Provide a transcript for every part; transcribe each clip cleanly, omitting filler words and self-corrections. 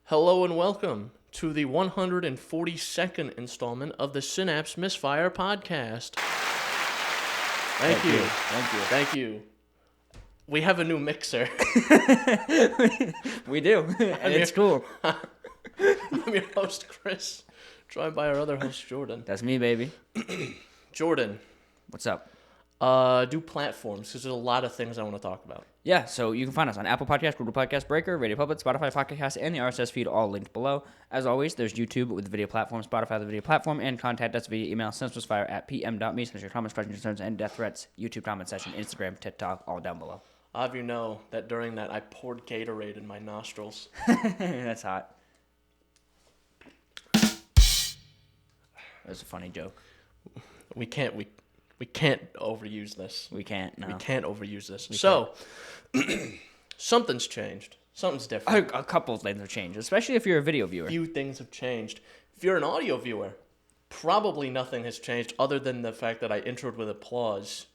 Hello and welcome to the 142nd installment of the Synapse Misfire podcast. Thank you. Thank you. We have a new mixer. We do, and it's cool. I'm your host, Chris, joined by our other host, Jordan. That's me, baby. Jordan, What's up? do platforms, because there's a lot of things I want to talk about. Yeah, so you can find us on Apple Podcasts, Google Podcasts, Breaker, Radio Public, Spotify, Pocket Cast, and the RSS feed, all linked below. As always, there's YouTube with the video platform, Spotify the video platform, and contact us via email, synapsemisfire@pm.me. Send your comments, questions, concerns, and death threats. YouTube comment section, Instagram, TikTok, all down below. I'll have you know that during that, I poured Gatorade in my nostrils. That's hot. That's a funny joke. We can't overuse this. We can't, no. We can't overuse this. Something's changed. Something's different. A couple of things have changed, especially if you're a video viewer. Few things have changed. If you're an audio viewer, probably nothing has changed other than the fact that I introed with applause.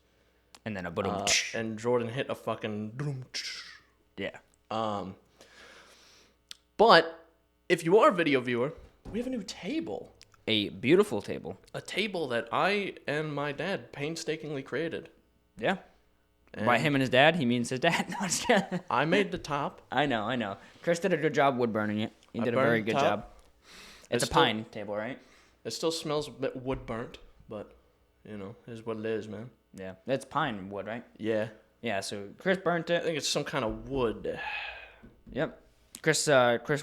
And then a boom. And Jordan hit a fucking... Yeah. But if you are a video viewer, we have a new table. A beautiful table. A table that I and my dad painstakingly created. Yeah. And by him and his dad, he means his dad. No, just kidding. I made the top. I know. Chris did a good job wood burning it. He did a very good job. It's a pine table, right? It still smells a bit wood burnt, but, you know, it is what it is, man. Yeah. It's pine wood, right? Yeah. Yeah, so Chris burnt I it. think it's some kind of wood. Yep. Chris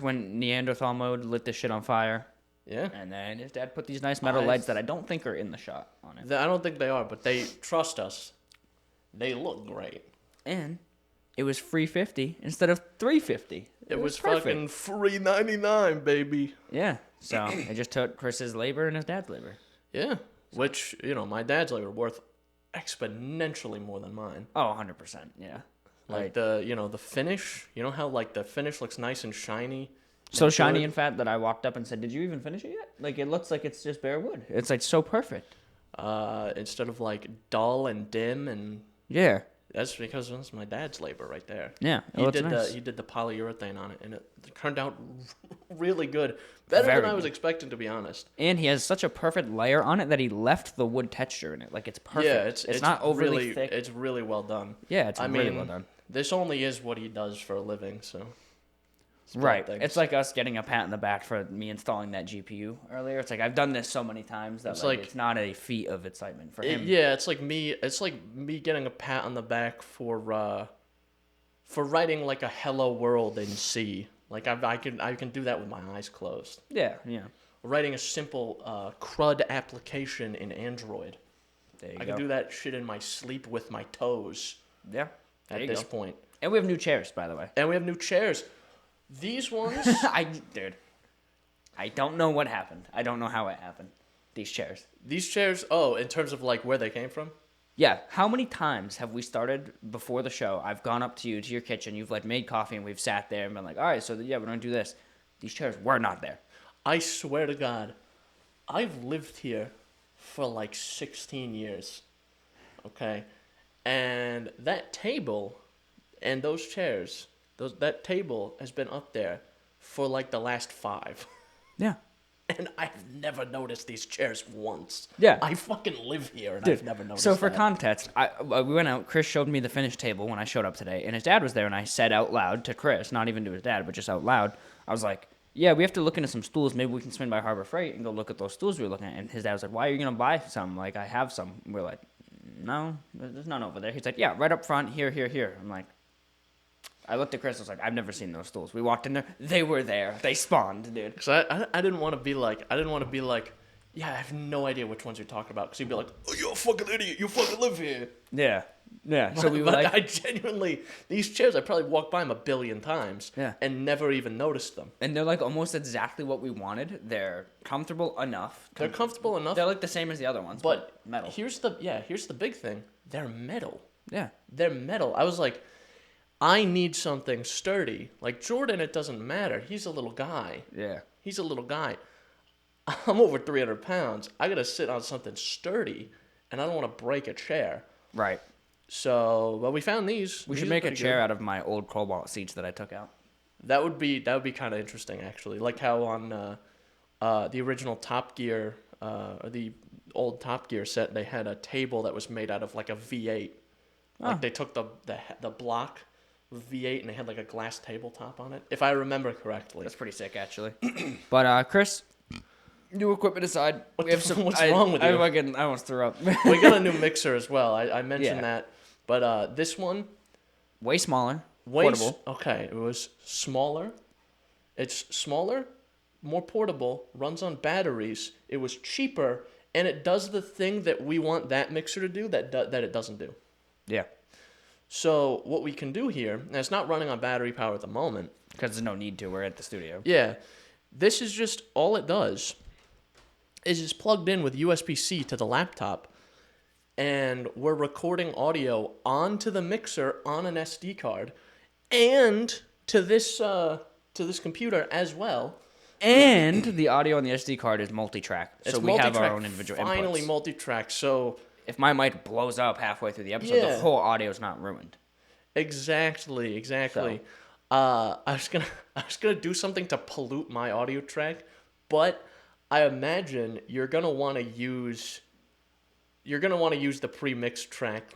went Neanderthal mode, lit this shit on fire. Yeah. And then his dad put these nice metal legs that I don't think are in the shot on it. I don't think they are, but they trust us. They look great. And it was $350 instead of $350. It was perfect. fucking $3.99, baby. Yeah. So it just took Chris's labor and his dad's labor. Yeah. Which, you know, my dad's labor worth exponentially more than mine. Oh, 100%. Yeah. Like the finish. You know how like the finish looks nice and shiny. So shiny and fat that I walked up and said, "Did you even finish it yet?" Like, it looks like it's just bare wood. It's like so perfect. Instead of like dull and dim and Yeah. That's because that's my dad's labor right there. Yeah. He did the polyurethane on it, and it turned out really good. Better than I was expecting, to be honest. And he has such a perfect layer on it that he left the wood texture in it. Like, it's perfect. Yeah, it's not overly really thick. It's really well done. Yeah, it's really well done. This only is what he does for a living, so. Right. It's like us getting a pat in the back for me installing that GPU earlier. It's like I've done this so many times that it's not a feat of excitement for him. Yeah, it's like me getting a pat on the back for writing like a hello world in C. Like I can do that with my eyes closed. Yeah. Writing a simple CRUD application in Android. There you I go. can do that shit in my sleep with my toes. Yeah. At this point. And we have new chairs, by the way. And we have new chairs. These ones... Dude, I don't know what happened. I don't know how it happened. These chairs, in terms of like where they came from? Yeah. How many times have we started before the show? I've gone up to you, to your kitchen. You've like made coffee and we've sat there and been like, all right, so yeah, we're going to do this. These chairs were not there. I swear to God, I've lived here for like 16 years. Okay? And that table and those chairs... That table has been up there for like the last 5. Yeah. And I've never noticed these chairs once. Yeah. I fucking live here and I've never noticed So for that. context, we went out. Chris showed me the finished table when I showed up today, and his dad was there, and I said out loud to Chris, not even to his dad, but just out loud, I was like, yeah, we have to look into some stools. Maybe we can swing by Harbor Freight and go look at those stools we were looking at. And his dad was like, why are you going to buy some? Like, I have some. And we're like, no, there's none over there. He's like, yeah, right up front, here. I'm like, I looked at Chris, I was like, I've never seen those stools. We walked in there, they were there. They spawned, dude. Because I didn't want to be like, yeah, I have no idea which ones you're talking about. Because he'd be like, oh, you're a fucking idiot. You fucking live here. Yeah. So we were but like... I genuinely, these chairs, I probably walked by them a billion times. Yeah. And never even noticed them. And they're like almost exactly what we wanted. They're comfortable enough. They're comfortable enough. They're like the same as the other ones, but metal. Here's the big thing. They're metal. Yeah. They're metal. I was like, I need something sturdy. Like Jordan, it doesn't matter. He's a little guy. Yeah. He's a little guy. I'm over 300 pounds. I got to sit on something sturdy, and I don't want to break a chair. Right. So, well, we found these. We should make a chair out of my old Cobalt seats that I took out. That would be kind of interesting, actually. Like how on the original Top Gear, or the old Top Gear set, they had a table that was made out of like a V8. Like they took the block with V8 and they had like a glass tabletop on it, if I remember correctly. That's pretty sick, actually. But Chris, new equipment aside, What's wrong with you? I almost threw up. We got a new mixer as well. I mentioned that, but this one way smaller, portable. Okay, it was smaller. It's smaller, more portable, runs on batteries. It was cheaper, and it does the thing that we want that mixer to do that it doesn't do. Yeah. So what we can do here, and it's not running on battery power at the moment. Because there's no need to. We're at the studio. Yeah. This is just, all it does is it's plugged in with USB-C to the laptop, and we're recording audio onto the mixer on an SD card, and to this computer as well. And the audio on the SD card is multi-track, so we have our own individual inputs. Finally multi-track, so if my mic blows up halfway through the episode, the whole audio is not ruined. Exactly. So. I was gonna do something to pollute my audio track, but I imagine you're gonna want to use the pre-mixed track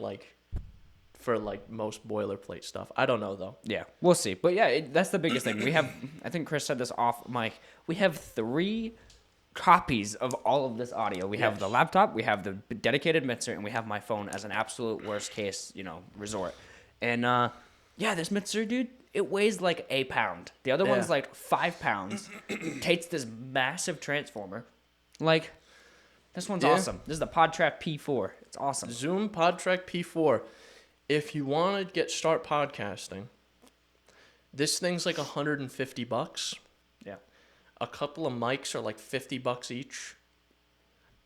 for most boilerplate stuff. I don't know though. Yeah, we'll see. But yeah, that's the biggest thing. We have, I think Chris said this off mic, we have 3 copies of all of this audio. We have the laptop, we have the dedicated mixer, and we have my phone as an absolute worst case, resort. And this mixer, dude, it weighs like a pound. The other one's like 5 pounds. Takes this massive transformer. This one's awesome. This is the PodTrack P4. It's awesome. Zoom PodTrack P4. If you want to start podcasting, this thing's like $150. Yeah. A couple of mics are like $50 each.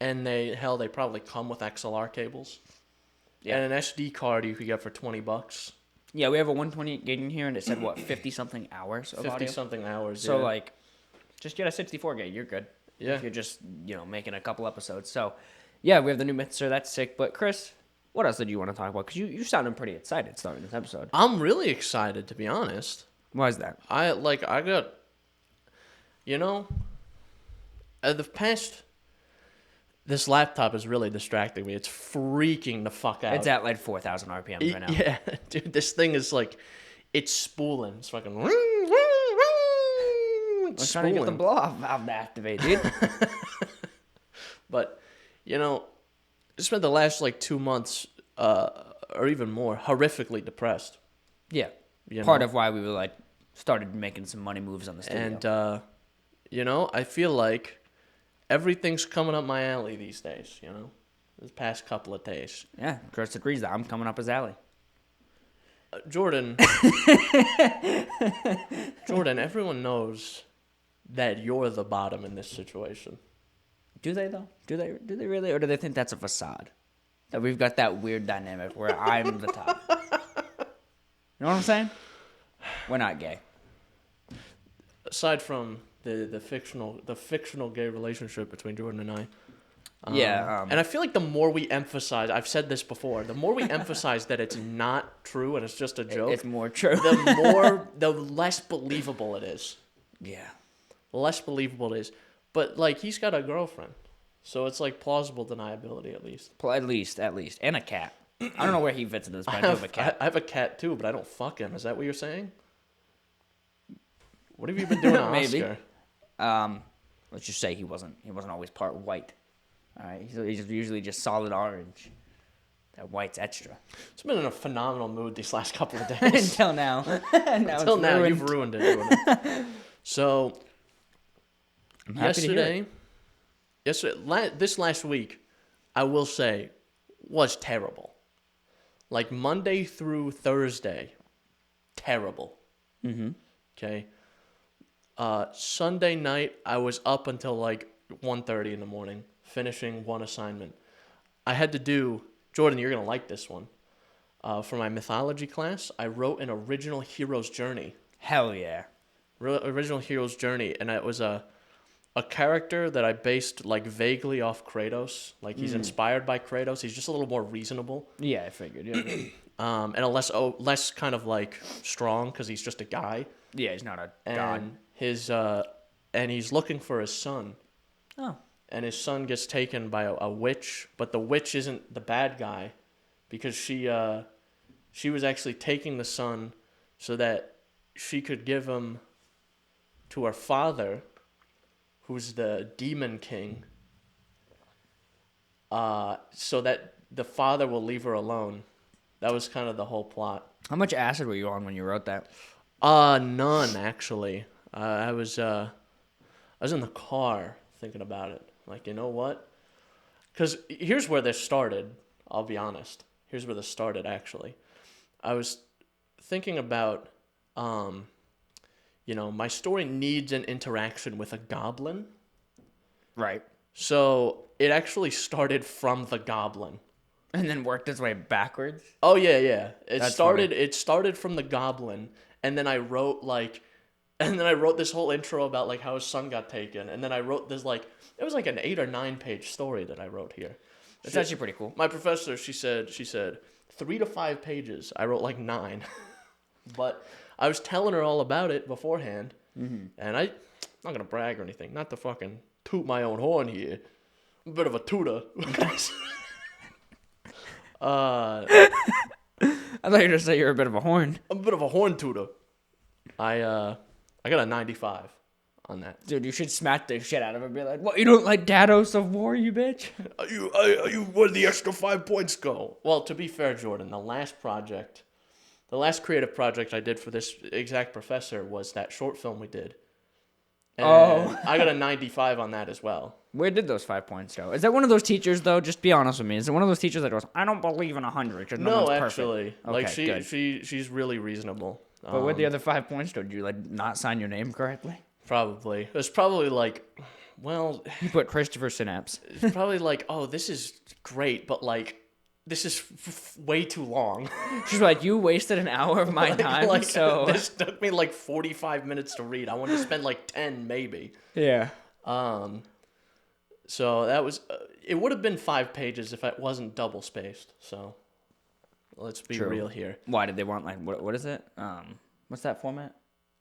And they probably come with XLR cables. Yeah. And an SD card you could get for $20. Yeah, we have a 128 gig in here, and it said, 50-something hours of audio? 50-something hours, So, just get a 64 gig. You're good. Yeah. If you're just, making a couple episodes. So, yeah, we have the new mixer. That's sick. But, Chris, what else did you want to talk about? Because you sounded pretty excited starting this episode. I'm really excited, to be honest. Why is that? I got, this laptop is really distracting me. It's freaking the fuck out. It's at 4,000 RPM right now. Yeah, dude, this thing is it's spooling. It's fucking. I'm trying to get the blow-off valve to activate, dude. But, I spent the last 2 months, or even more, horrifically depressed. Yeah. Part of why we were started making some money moves on the studio. And, I feel like everything's coming up my alley these days, this past couple of days. Yeah, Chris agrees that I'm coming up his alley. Jordan, everyone knows that you're the bottom in this situation. Do they though? Do they really, or do they think that's a facade? That we've got that weird dynamic where I'm the top. You know what I'm saying? We're not gay. Aside from the fictional gay relationship between Jordan and I. And I feel like the more we emphasize, I've said this before, the more we emphasize that it's not true and it's just a joke, it's more true. the less believable it is. Yeah. The less believable it is. But he's got a girlfriend. So it's plausible deniability at least. At least. And a cat. I don't know where he fits into this, but I do have a cat. I have a cat too, but I don't fuck him. Is that what you're saying? What have you been doing, Oscar? Maybe. Let's just say he wasn't always part white. All right, he's usually just solid orange. That white's extra. It's been in a phenomenal mood these last couple of days. Until now. Until now, you've ruined it. So, I'm happy to hear it. This last week, I will say, was terrible. Monday through Thursday, terrible. Mm-hmm. Okay. Sunday night, I was up until 1:30 in the morning, finishing one assignment. I had to do, Jordan, you're going to like this one. For my mythology class, I wrote an original hero's journey. Hell yeah. Original hero's journey, and it was a character that I based vaguely off Kratos. He's inspired by Kratos. He's just a little more reasonable. Yeah, I figured. Yeah. and a less kind of like strong because he's just a guy. Yeah, he's not a god. And and he's looking for his son. Oh. And his son gets taken by a witch, but the witch isn't the bad guy, because she was actually taking the son so that she could give him to her father, who's the demon king, so that the father will leave her alone. That was kind of the whole plot. How much acid were you on when you wrote that? None actually. I was in the car thinking about it. Like, you know what? Because here's where this started. I'll be honest. Here's where this started actually. I was thinking about, my story needs an interaction with a goblin. Right. So it actually started from the goblin. And then worked its way backwards? Oh, yeah. It That's started from the goblin, and then I wrote this whole intro about like how his son got taken, and then I wrote this it was like an 8 or 9 page story that I wrote here. It's actually pretty cool. My professor, she said 3 to 5 pages. I wrote like 9. But I was telling her all about it beforehand, and I'm not gonna brag or anything, not to fucking toot my own horn here. I'm a bit of a tooter. I thought you were gonna say you're a bit of a horn. I'm a bit of a horn tooter. I got a 95 on that. Dude, you should smack the shit out of him and be like, what, you don't like Dados of War, you bitch? Are you where the extra 5 points go? Well, to be fair, Jordan, the last creative project I did for this exact professor was that short film we did. And I got a 95 on that as well. Where did those 5 points go? Is that one of those teachers, though? Just be honest with me. Is it one of those teachers that goes, I don't believe in 100? No, actually. Okay, like, she's really reasonable. But where'd the other 5 points go? Did you, not sign your name correctly? Probably. It was probably You put Christopher Synapse. It's probably oh, this is great, but this is way too long. She's like, you wasted an hour of my time, so... This took me 45 minutes to read. I wanted to spend 10 maybe. Yeah. So that was... it would have been 5 pages if it wasn't double spaced, so... Let's be real here. Why did they want, what is it? What's that format?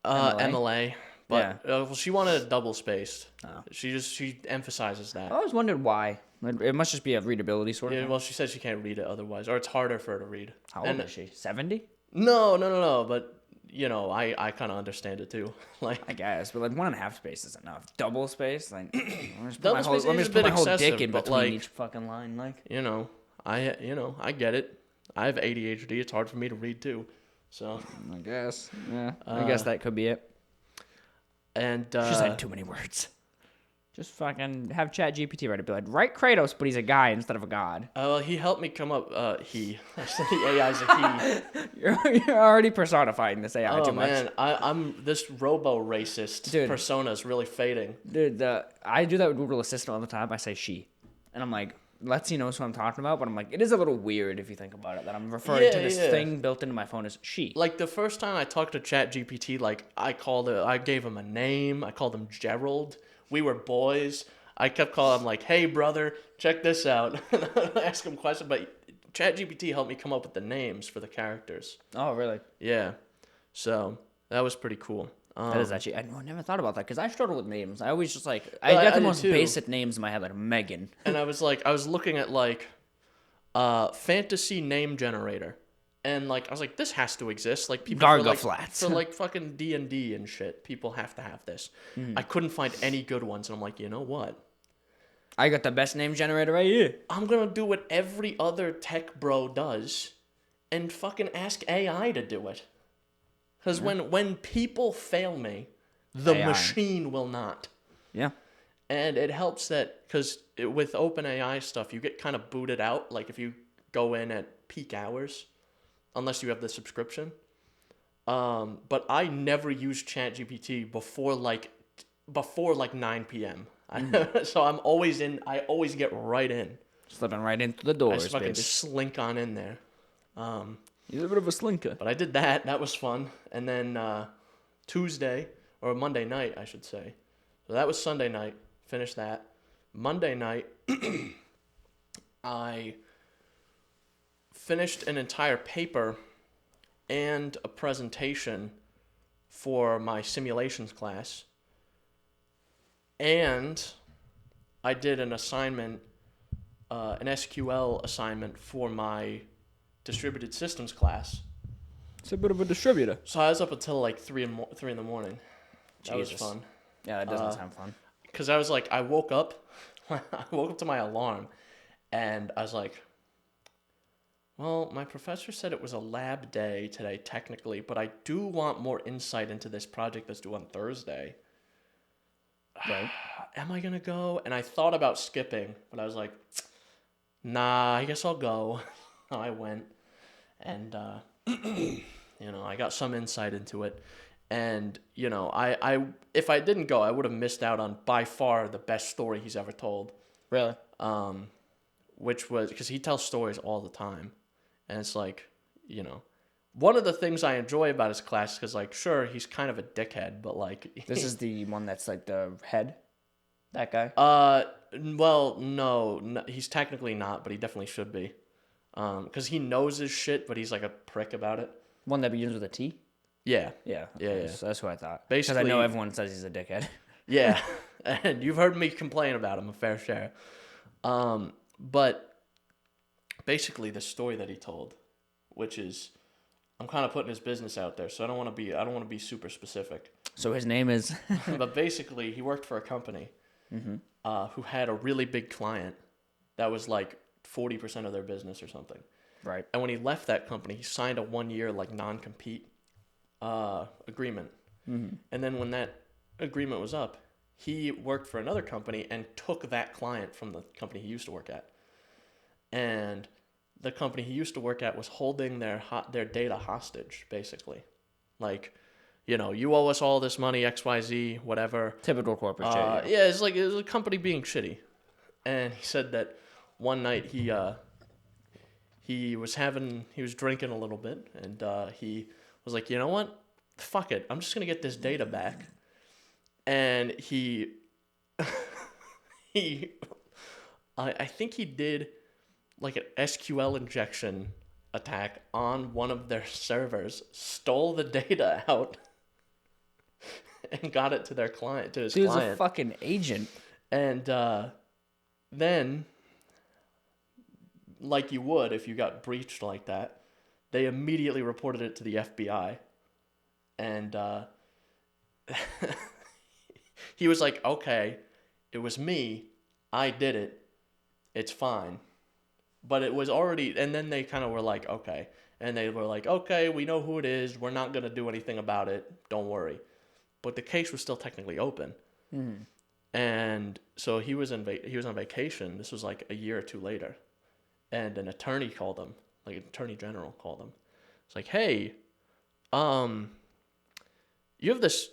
MLA. But yeah. She wanted it double spaced. Oh. She emphasizes that. I always wondered why. It must just be a readability sort of thing. Well, she said she can't read it otherwise, or it's harder for her to read. How old is she? 70? No. But I kind of understand it too. I guess, but 1.5 space is enough. Double space, double space let me is just a put bit my whole excessive, dick in but between each fucking line, I get it. I have ADHD. It's hard for me to read too. So I guess, yeah, I guess that could be it. And she said too many words. Just fucking have ChatGPT write it. Be like, write Kratos, but he's a guy instead of a god. Well, he helped me come up. I said the AI's a he. You're already personifying this AI too much. Oh man, I'm this robo-racist persona is really fading. Dude, I do that with Google Assistant all the time. I say she, and I'm like, lets you know what I'm talking about. But I'm like, it is a little weird if you think about it that I'm referring to this thing built into my phone as she. The first time I talked to ChatGPT, I gave him a name. I called him Gerald. We were boys. I kept calling him hey brother, check this out. I ask him questions, but ChatGPT helped me come up with the names for the characters. Oh, really? Yeah. So that was pretty cool. That is actually, I never thought about that because I struggle with names. I always just I got the most basic names in my head, like Megan. And I was looking at fantasy name generator. And I was like, this has to exist. People Garga Flats. For fucking D&D and shit, people have to have this. I couldn't find any good ones, and I'm like, you know what? I got the best name generator right here. I'm gonna do what every other tech bro does, and fucking ask AI to do it. Because when people fail me, the machine will not. Yeah. And it helps that because with OpenAI stuff, you get kind of booted out. If you go in at peak hours. Unless you have the subscription. But I never use ChatGPT before 9 p.m. So I'm always in. I always get right in. Slipping right into the doors, I just fucking slink on in there. You're a bit of a slinker. But I did that. That was fun. And then Tuesday, or Monday night, I should say. So that was Sunday night. Finished that. Monday night, I finished an entire paper and a presentation for my simulations class. And I did an assignment, an SQL assignment for my distributed systems class. It's a bit of a distributor. So I was up until like 3 in the morning. That was Jesus. fun. Yeah, that doesn't sound fun. Because I was like, I woke up to my alarm, and I was like, well, my professor said it was a lab day today, technically, but I do want more insight into this project that's due on Thursday. Right. Am I going to go? And I thought about skipping, but I was like, nah, I guess I'll go. I went, and, I got some insight into it. And, I if I didn't go, I would have missed out on by far the best story he's ever told. Really? Which was, because he tells stories all the time. And it's like, one of the things I enjoy about his class is because, like, sure, he's kind of a dickhead, but, like... This is the one that's, like, the head? That guy? Well, no, he's technically not, but he definitely should be. Because he knows his shit, but he's, like, a prick about it. One that begins with a T? Yeah. Yeah. Okay. Yeah. So that's what I thought. Basically, because I know everyone says he's a dickhead. Yeah. And you've heard me complain about him a fair share. But basically the story that he told, which is, I'm kind of putting his business out there, so I don't want to be super specific. So his name is... But basically, he worked for a company who had a really big client that was like 40% of their business or something. Right. And when he left that company, he signed a 1-year like non-compete agreement. Mm-hmm. And then when that agreement was up, he worked for another company and took that client from the company he used to work at. And the company he used to work at was holding their data hostage, basically. Like, you owe us all this money, XYZ, whatever. Typical corporate shit. Yeah, it was a company being shitty. And he said that one night he was drinking a little bit, and he was like, you know what? Fuck it. I'm just going to get this data back. And I think he did like an SQL injection attack on one of their servers, stole the data out, and got it to their client, to his client. He was a fucking agent. And then, like you would if you got breached like that, they immediately reported it to the FBI. And he was like, okay, it was me. I did it. It's fine. But it was already, and then they kind of were like, okay. And they were like, okay, we know who it is. We're not going to do anything about it. Don't worry. But the case was still technically open. Mm. And so he was on vacation. This was like a year or two later. And an attorney called him, like an attorney general called him. It's like, hey, you have this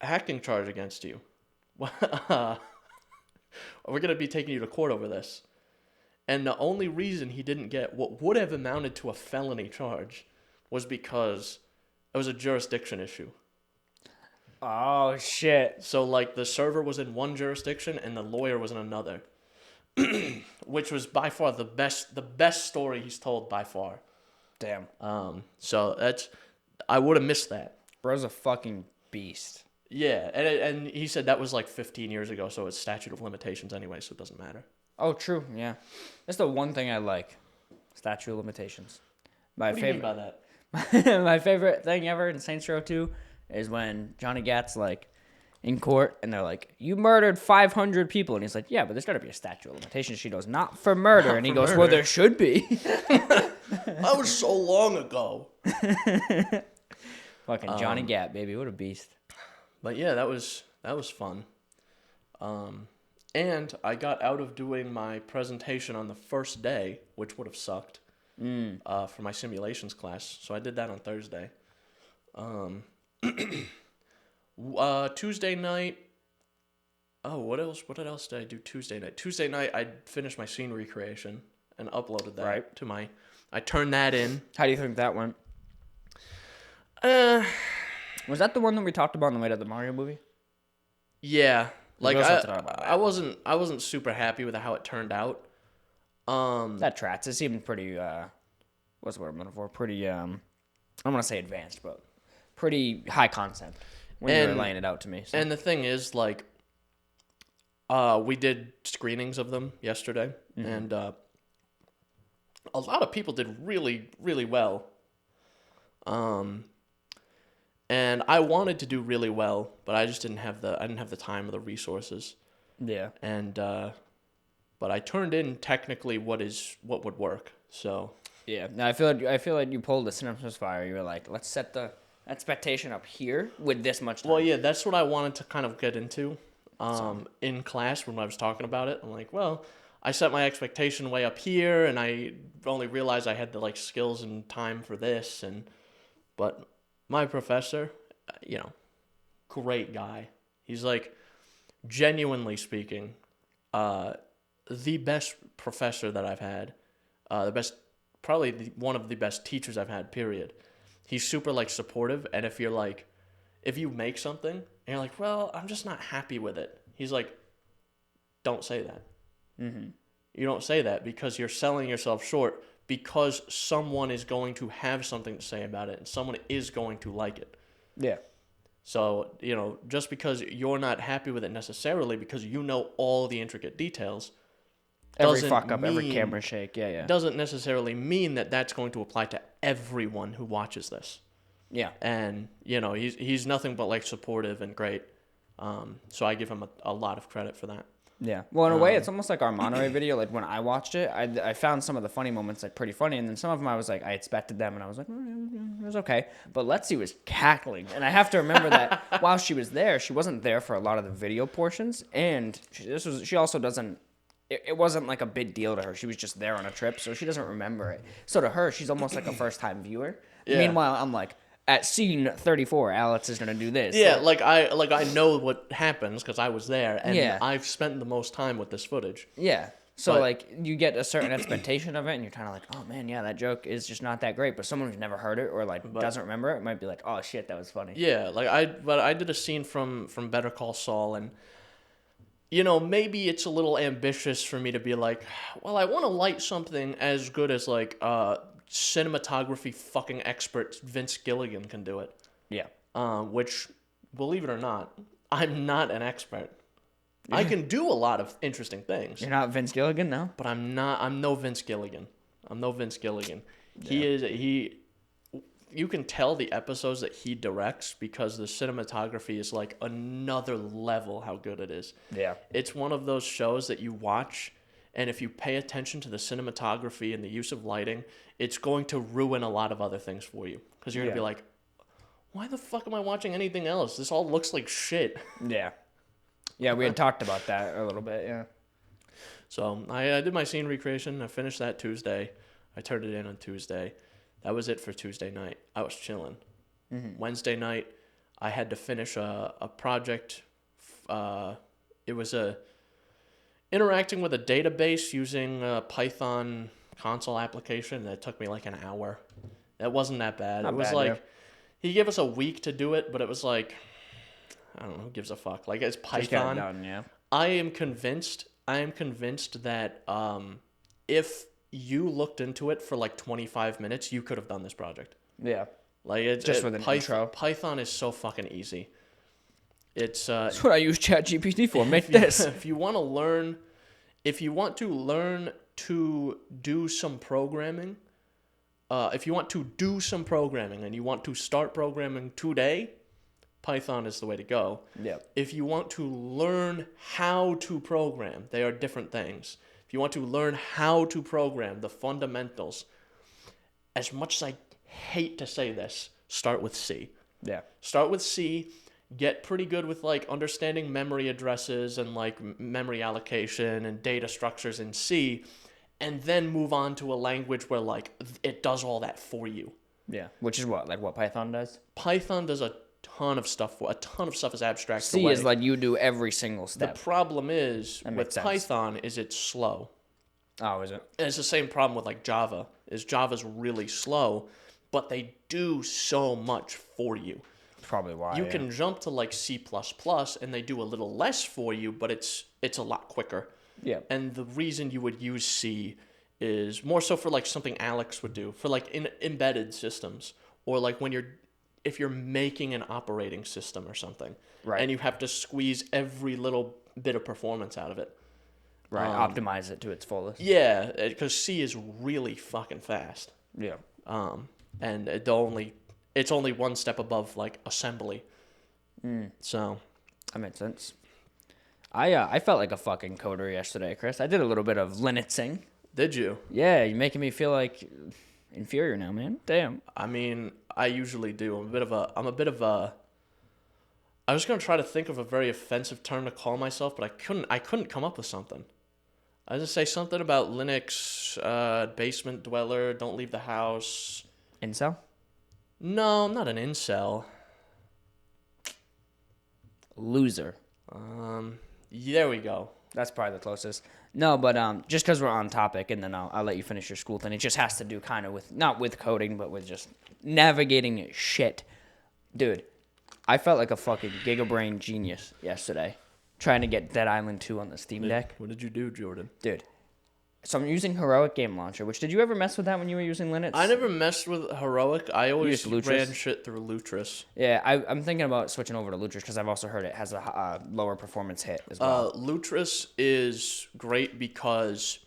hacking charge against you. We're going to be taking you to court over this. And the only reason he didn't get what would have amounted to a felony charge was because it was a jurisdiction issue. Oh, shit. So, like, the server was in one jurisdiction and the lawyer was in another. Which was by far the best story he's told by far. Damn. So I would have missed that. Bro's a fucking beast. Yeah, and he said that was like 15 years ago, so it's statute of limitations anyway, so it doesn't matter. Oh, true. Yeah, that's the one thing I like. Statute of limitations. What do you mean by that? My favorite thing ever in Saints Row 2 is when Johnny Gat's like in court and they're like, "You murdered 500 people," and he's like, "Yeah, but there's got to be a statute of limitations." She goes, "Not for murder," and he goes, "Well, there should be." That was so long ago. Fucking Johnny Gat, baby, what a beast. But yeah, that was fun. And I got out of doing my presentation on the first day, which would have sucked, for my simulations class. So I did that on Thursday. Tuesday night. Oh, what else did I do Tuesday night? Tuesday night, I finished my scene recreation and uploaded that to my... I turned that in. How do you think that went? Was that the one that we talked about on the way to the Mario movie? Yeah. Like, I wasn't super happy with how it turned out. That tracks. It seemed pretty. What's the word I'm looking for? Pretty. I don't want to say advanced, but pretty high concept when you were laying it out to me. So. And the thing is, like, we did screenings of them yesterday, and a lot of people did really, really well. And I wanted to do really well, but I just didn't have the time or the resources. Yeah. And but I turned in technically what would work. So Yeah. Now I feel like you pulled the Synapse Misfire. You were like, let's set the expectation up here with this much time. Well, yeah, that's what I wanted to kind of get into in class when I was talking about it. I'm like, well, I set my expectation way up here, and I only realized I had the like skills and time for this, but my professor, great guy. He's like, genuinely speaking, the best professor that I've had, one of the best teachers I've had, period. He's super like supportive, and if you make something and you're like, well, I'm just not happy with it, he's like, don't say that. Mm-hmm. You don't say that because you're selling yourself short, because someone is going to have something to say about it and someone is going to like it. Yeah. So, just because you're not happy with it necessarily because you know all the intricate details, Every fuck up, every camera shake, yeah. doesn't necessarily mean that that's going to apply to everyone who watches this. Yeah. And, he's nothing but like supportive and great. So I give him a lot of credit for that. Yeah. Well, in a way, it's almost like our Monterey video. Like, when I watched it, I found some of the funny moments, like, pretty funny. And then some of them I was like, I expected them. And I was like, it was okay. But Letzi was cackling. And I have to remember that while she was there, she wasn't there for a lot of the video portions. And she also doesn't, it wasn't like a big deal to her. She was just there on a trip, so she doesn't remember it. So to her, she's almost like a first-time viewer. Yeah. Meanwhile, I'm like, at scene 34, Alex is gonna do this. Yeah, like I know what happens because I was there, and yeah. I've spent the most time with this footage. Yeah, so like you get a certain expectation of it, and you're kind of like, oh man, yeah, that joke is just not that great. But someone who's never heard it or like doesn't remember it might be like, oh shit, that was funny. Yeah, like I did a scene from Better Call Saul, and maybe it's a little ambitious for me to be like, well, I want to light something as good as like cinematography fucking expert Vince Gilligan can do it. Yeah. Which, believe it or not, I'm not an expert. I can do a lot of interesting things. You're not Vince Gilligan, no? But I'm no Vince Gilligan. Yeah. You can tell the episodes that he directs because the cinematography is like another level how good it is. Yeah. It's one of those shows that you watch, and if you pay attention to the cinematography and the use of lighting, it's going to ruin a lot of other things for you. Because you're going to be like, why the fuck am I watching anything else? This all looks like shit. Yeah. Yeah, we had talked about that a little bit, yeah. So I did my scene recreation. I finished that Tuesday. I turned it in on Tuesday. That was it for Tuesday night. I was chilling. Mm-hmm. Wednesday night, I had to finish a project. It was interacting with a database using a Python console application. That took me like an hour. That wasn't that bad. Not it was bad, like, yeah. He gave us a week to do it, but it was like, I don't know, who gives a fuck? Like, it's Python. Just get it done, yeah. I am convinced that if you looked into it for like 25 minutes, you could have done this project. Yeah. Like, it's with an intro. Python is so fucking easy. It's that's what I use ChatGPT for. Make this. If you want to learn to do some programming, if you want to do some programming and you want to start programming today, Python is the way to go. Yeah. If you want to learn how to program, they are different things. If you want to learn how to program, the fundamentals, as much as I hate to say this, start with C. Yeah. Start with C. Get pretty good with like understanding memory addresses and like memory allocation and data structures in C, and then move on to a language where like it does all that for you. Yeah. Which is what Python does? Python does a ton of stuff is abstracted C away. is like you do every single step. The problem is with Python is it's slow. Oh, is it? And it's the same problem with like Java. Java's really slow, but they do so much for you. Probably why. You can jump to like C++ and they do a little less for you, but it's a lot quicker. Yeah. And the reason you would use C is more so for like something Alex would do for like in embedded systems, or like if you're making an operating system or something, Right. and you have to squeeze every little bit of performance out of it. Right. Optimize it to its fullest. Yeah, because C is really fucking fast. Yeah. And it's only one step above like assembly. So That makes sense. I felt like a fucking coder yesterday, Chris. I did a little bit of Linuxing. did you? Yeah, you're making me feel like inferior now, man. Damn. I mean, I usually do. I'm a bit of a. I was gonna try to think of a very offensive term to call myself, but I couldn't come up with something. I just say something about Linux, basement dweller, don't leave the house. Incel? No, I'm not an incel. Loser. There we go. That's probably the closest. No, but just because we're on topic, and then I'll let you finish your school thing. It just has to do kind of with, not with coding, but with just navigating shit. Dude, I felt like a fucking gigabrain genius yesterday trying to get Dead Island 2 on the Steam Deck. What did you do, Jordan? Dude, so I'm using Heroic Game Launcher, which did you ever mess with that when you were using Linux? I never messed with Heroic. I always used Lutris? ran shit through Lutris. Yeah, I'm thinking about switching over to Lutris because I've also heard it has a lower performance hit as well. Lutris is great because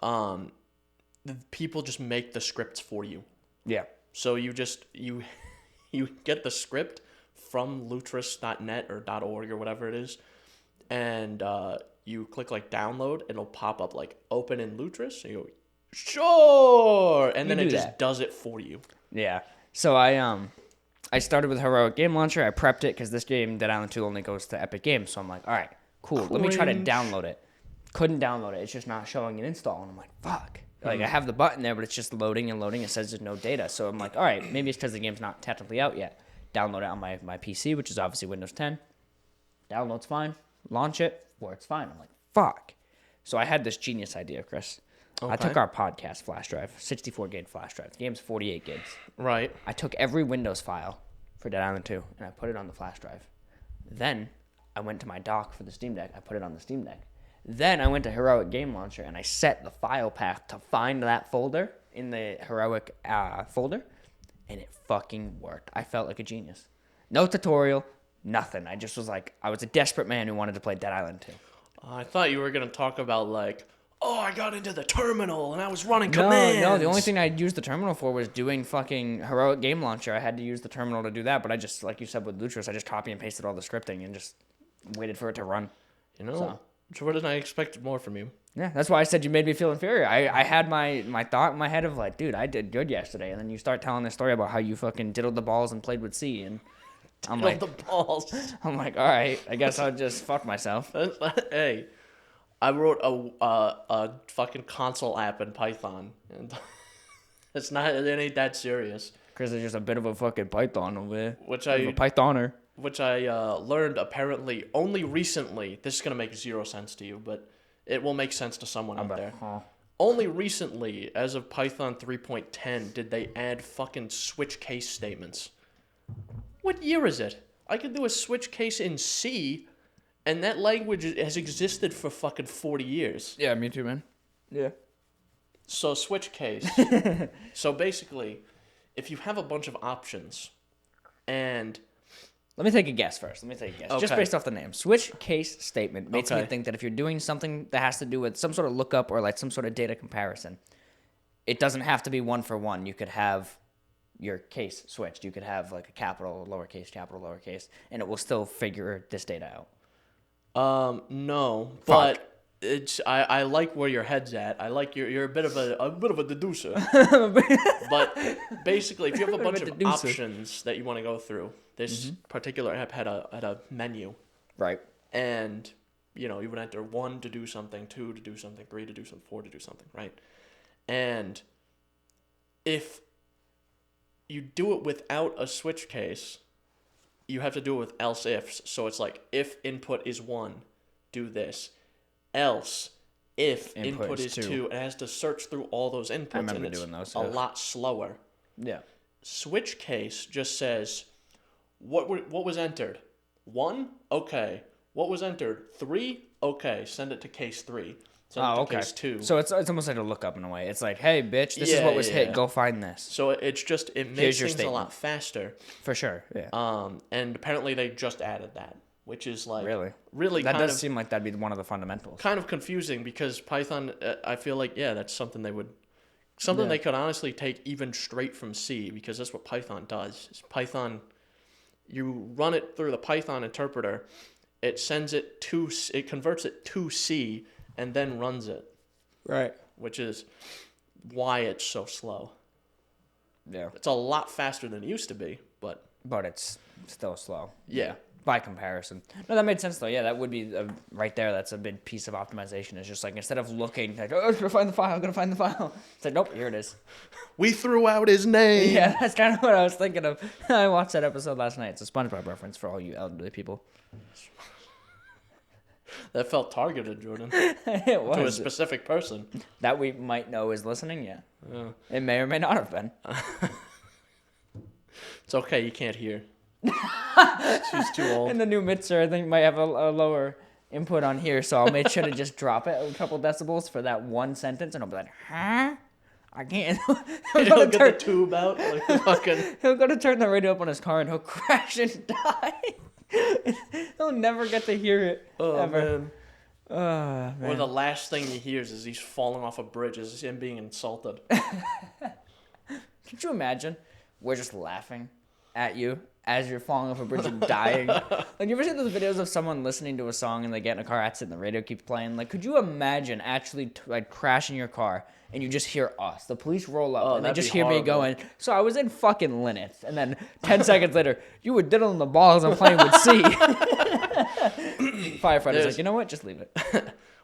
the people just make the scripts for you. Yeah. So you get the script from lutris.net or .org or whatever it is, and you click like download, and it'll pop up like open in Lutris, and you go, sure, and then it just does it for you. Yeah. So I started with Heroic Game Launcher. I prepped it because this game, Dead Island 2, only goes to Epic Games. So I'm like, all right, cool. Let me try to download it. Couldn't download it. It's just not showing an install. And I'm like, fuck. Like, I have the button there, but it's just loading and loading. It says there's no data. So I'm like, all right, maybe it's because the game's not technically out yet. Download it on my PC, which is obviously Windows 10. Download's fine. Launch it. Works fine. I'm like, fuck. So I had this genius idea, Chris. Okay. I took our podcast flash drive, 64 gig flash drive. The game's 48 gigs. Right. I took every Windows file for Dead Island 2, and I put it on the flash drive. Then I went to my dock for the Steam Deck. I put it on the Steam Deck. Then I went to Heroic Game Launcher, and I set the file path to find that folder in the Heroic folder, and it fucking worked. I felt like a genius. No tutorial, nothing. I just was like, I was a desperate man who wanted to play Dead Island 2. I thought you were going to talk about like, oh, I got into the terminal and I was running commands. No, the only thing I used the terminal for was doing fucking Heroic Game Launcher. I had to use the terminal to do that, but I just, like you said with Lutris, I just copy and pasted all the scripting and just waited for it to run. You know, Jordan, I expected more from you. Yeah, that's why I said you made me feel inferior. I had my thought in my head of like, dude, I did good yesterday, and then you start telling this story about how you fucking diddled the balls and played with C, and I'm like, the balls. I'm like, all right, I guess I'll just fuck myself. Hey, I wrote a fucking console app in Python, and it ain't that serious. Chris is just a bit of a fucking Python over there. A Pythoner. Which I learned apparently only recently. This is gonna make zero sense to you, but it will make sense to someone out there. Huh. Only recently, as of Python 3.10, did they add fucking switch case statements. What year is it? I could do a switch case in C, and that language has existed for fucking 40 years. Yeah, me too, man. Yeah. So switch case. So basically, if you have a bunch of options, and let me take a guess first. Okay. Just based off the name. Switch case statement makes me think that if you're doing something that has to do with some sort of lookup or like some sort of data comparison, it doesn't have to be one for one. You could have your case switched. You could have like a capital, lowercase, and it will still figure this data out. No, but it's I like where your head's at. I like you're a bit of a deducer. But basically, if you have a bunch of options that you want to go through, this particular app had a menu. Right. And you would enter 1 to do something, 2 to do something, 3 to do something, 4 to do something, right? And if you do it without a switch case, you have to do it with else ifs. So it's like, if input is 1, do this. Else, if input is 2, it has to search through all those inputs. I remember doing those. A lot slower. Yeah. Switch case just says, what was entered? 1? Okay. What was entered? 3? Okay. Send it to case 3. Send it to case 2. So it's almost like a lookup in a way. It's like, hey, bitch, this is what was hit. Go find this. So it makes things a lot faster. For sure. Yeah. And apparently they just added that, which is like really that does seem like that'd be one of the fundamentals. Kind of confusing because Python, I feel like that's something they could honestly take even straight from C, because that's what Python does. Python, you run it through the Python interpreter, it converts it to C, and then runs it. Right. Which is why it's so slow. Yeah. It's a lot faster than it used to be, but it's still slow. Yeah. By comparison. No, that made sense though. Yeah, that would be right there. That's a big piece of optimization. It's just like, instead of looking like, I'm gonna find the file. It's like, nope, here it is. We threw out his name. Yeah, that's kind of what I was thinking of. I watched that episode last night. It's a SpongeBob reference for all you elderly people. That felt targeted, Jordan. It was. To a specific person. That we might know is listening, yeah. It may or may not have been. It's okay, you can't hear. She's too old. And the new mixer, I think, might have a lower input on here, so I'll make sure to just drop it a couple decibels for that one sentence, and I'll be like, huh? I can't. He'll get the tube out. Like fucking... He'll go to turn the radio up on his car, and he'll crash and die. He'll never get to hear it. Ever. Man. Man. Or the last thing he hears is he's falling off a bridge, is him being insulted. Could you imagine? We're just laughing at you as you're falling off a bridge and dying. Like, you ever seen those videos of someone listening to a song and they get in a car accident and the radio keeps playing? Like, could you imagine actually crashing your car and you just hear us? The police roll up and they just hear me going, so I was in fucking Linux. And then 10 seconds later, you were diddling the balls and playing with C. Firefighter's like, you know what? Just leave it.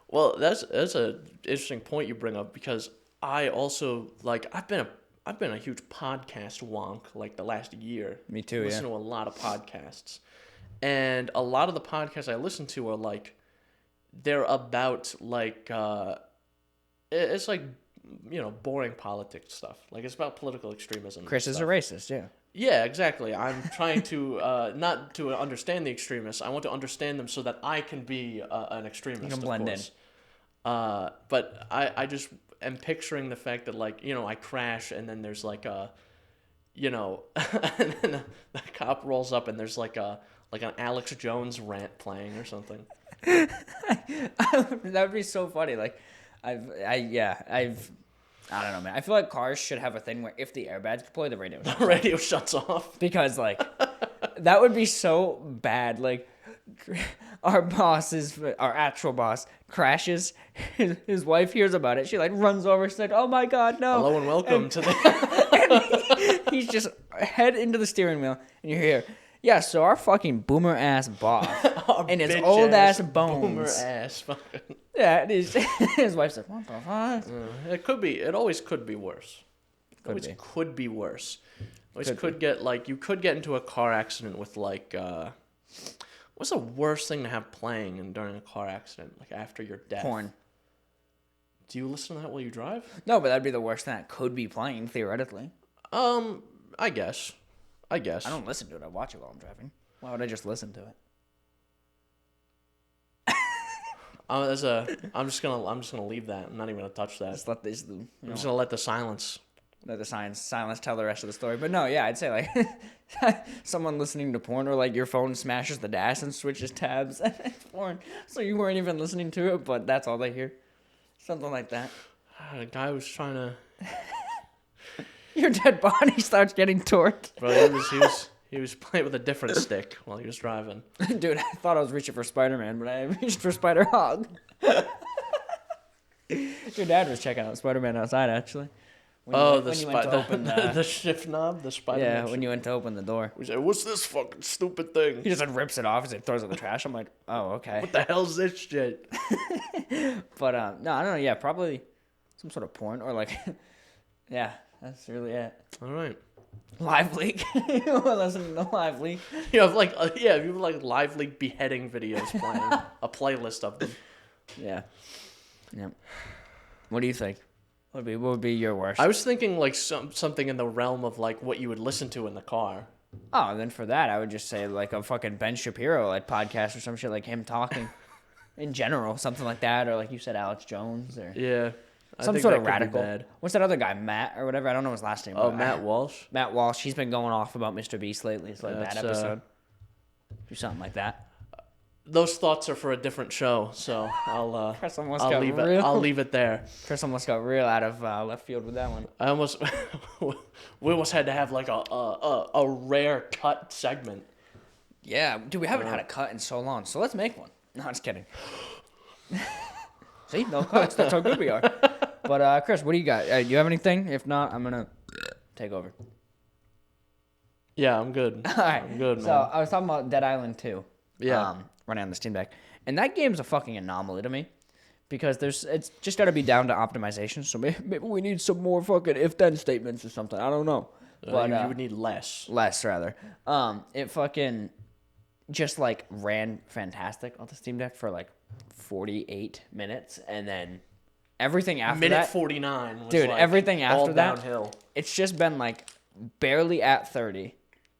Well, that's an interesting point you bring up, because I also, like, I've been a huge podcast wonk, like, the last year. Me too, I listen to a lot of podcasts. And a lot of the podcasts I listen to are, like, they're about, like, it's like, boring politics stuff. Like, it's about political extremism. Chris is a racist, yeah. Yeah, exactly. I'm trying to, not to understand the extremists. I want to understand them so that I can be an extremist, you can blend in. But I just... am picturing the fact that, like, I crash and then there's like a, and then the cop rolls up and there's like an Alex Jones rant playing or something. That would be so funny. Like, I don't know, man. I feel like cars should have a thing where if the airbags deploy, the radio shuts off. Because, like, that would be so bad. Like, our actual boss crashes. His wife hears about it. She runs over. She's like, "Oh my God, no!" Hello and welcome to the. He's just head into the steering wheel, and you hear, "Yeah, so our fucking boomer ass boss and his old ass bones, boomer ass fucking." Yeah, his wife's like, "What the fuck?" It could be. It always could be worse. Could be worse. You could get into a car accident with like. What's the worst thing to have playing during a car accident, like after your death? Porn. Do you listen to that while you drive? No, but that'd be the worst thing that could be playing, theoretically. I guess. I don't listen to it. I watch it while I'm driving. Why would I just listen to it? I'm just gonna leave that. I'm not even gonna touch that. Just let this. I'm just gonna let the silence. Let the silence tell the rest of the story. But no, yeah, I'd say like someone listening to porn, or like your phone smashes the dash and switches tabs and it's porn. So you weren't even listening to it, but that's all they hear. Something like that. A guy was trying to. Your dead body starts getting torqued. Bro, he was playing with a different stick while he was driving. Dude, I thought I was reaching for Spider-Man, but I reached for Spider-Hog. Your dad was checking out Spider-Man outside, actually. The shift knob, the Spider-Man. Yeah, when you went to open the door. We said, "What's this fucking stupid thing?" He just rips it off. He throws it in the trash. I'm like, oh, okay. What the hell's this shit? But no, I don't know. Yeah, probably some sort of porn or like, yeah, that's really it. All right. Live Leak. You want to listen to Live Leak? You have like you have like Live Leak beheading videos playing, a playlist of them. Yeah. Yep. What do you think? What would be your worst? I was thinking like something in the realm of like what you would listen to in the car. Oh, and then for that, I would just say like a fucking Ben Shapiro like podcast or some shit, like him talking. in general, something like that, or like you said, Alex Jones, or Yeah. I some think sort that of could be radical. bad. What's that other guy, Matt or whatever? I don't know his last name. Oh, but Matt Walsh? Matt Walsh. He's been going off about Mr. Beast lately. It's like That's, bad episode. Do something like that. Those thoughts are for a different show, so Chris almost I'll got leave real. it. I'll leave it there. Chris almost got real out of left field with that one. I almost we almost had to have like a rare cut segment. Yeah, dude, we haven't had a cut in so long, so let's make one. No, I'm just kidding. See, no cuts. That's how good we are. But Chris, what do you got? Do you have anything? If not, I'm gonna take over. Yeah, I'm good. All right, I'm good, man. So I was talking about Dead Island 2. Yeah. Running on the Steam Deck, and that game's a fucking anomaly to me, because it's just got to be down to optimization. So maybe we need some more fucking if-then statements or something. I don't know. But you would need less. Less rather. It fucking just like ran fantastic on the Steam Deck for like 48 minutes, and then everything after Minute that, 49 was dude, like everything after all that, downhill. it's just been like barely at 30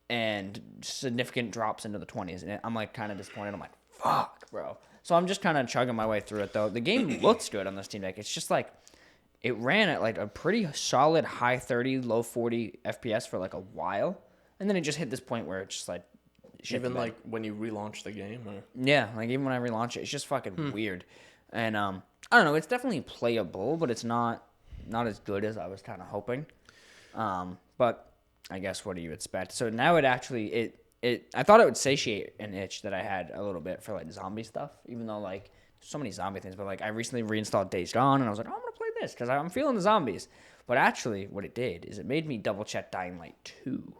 and significant drops into the 20s, and I'm like kind of disappointed. I'm like, fuck, bro. So I'm just kind of chugging my way through it, though. The game looks good on the Steam Deck. It's just like it ran at like a pretty solid high 30, low 40 FPS for like a while, and then it just hit this point where it's just like shit Even the bed. like when you relaunch the game, or Yeah, like even when I relaunch it, it's just fucking weird. And I don't know, it's definitely playable, but it's not as good as I was kind of hoping. But I guess what do you expect? So now it actually I thought it would satiate an itch that I had a little bit for like zombie stuff, even though like so many zombie things. But like I recently reinstalled Days Gone, and I was like, oh, I'm gonna play this because I'm feeling the zombies. But actually, what it did is it made me double check Dying Light 2,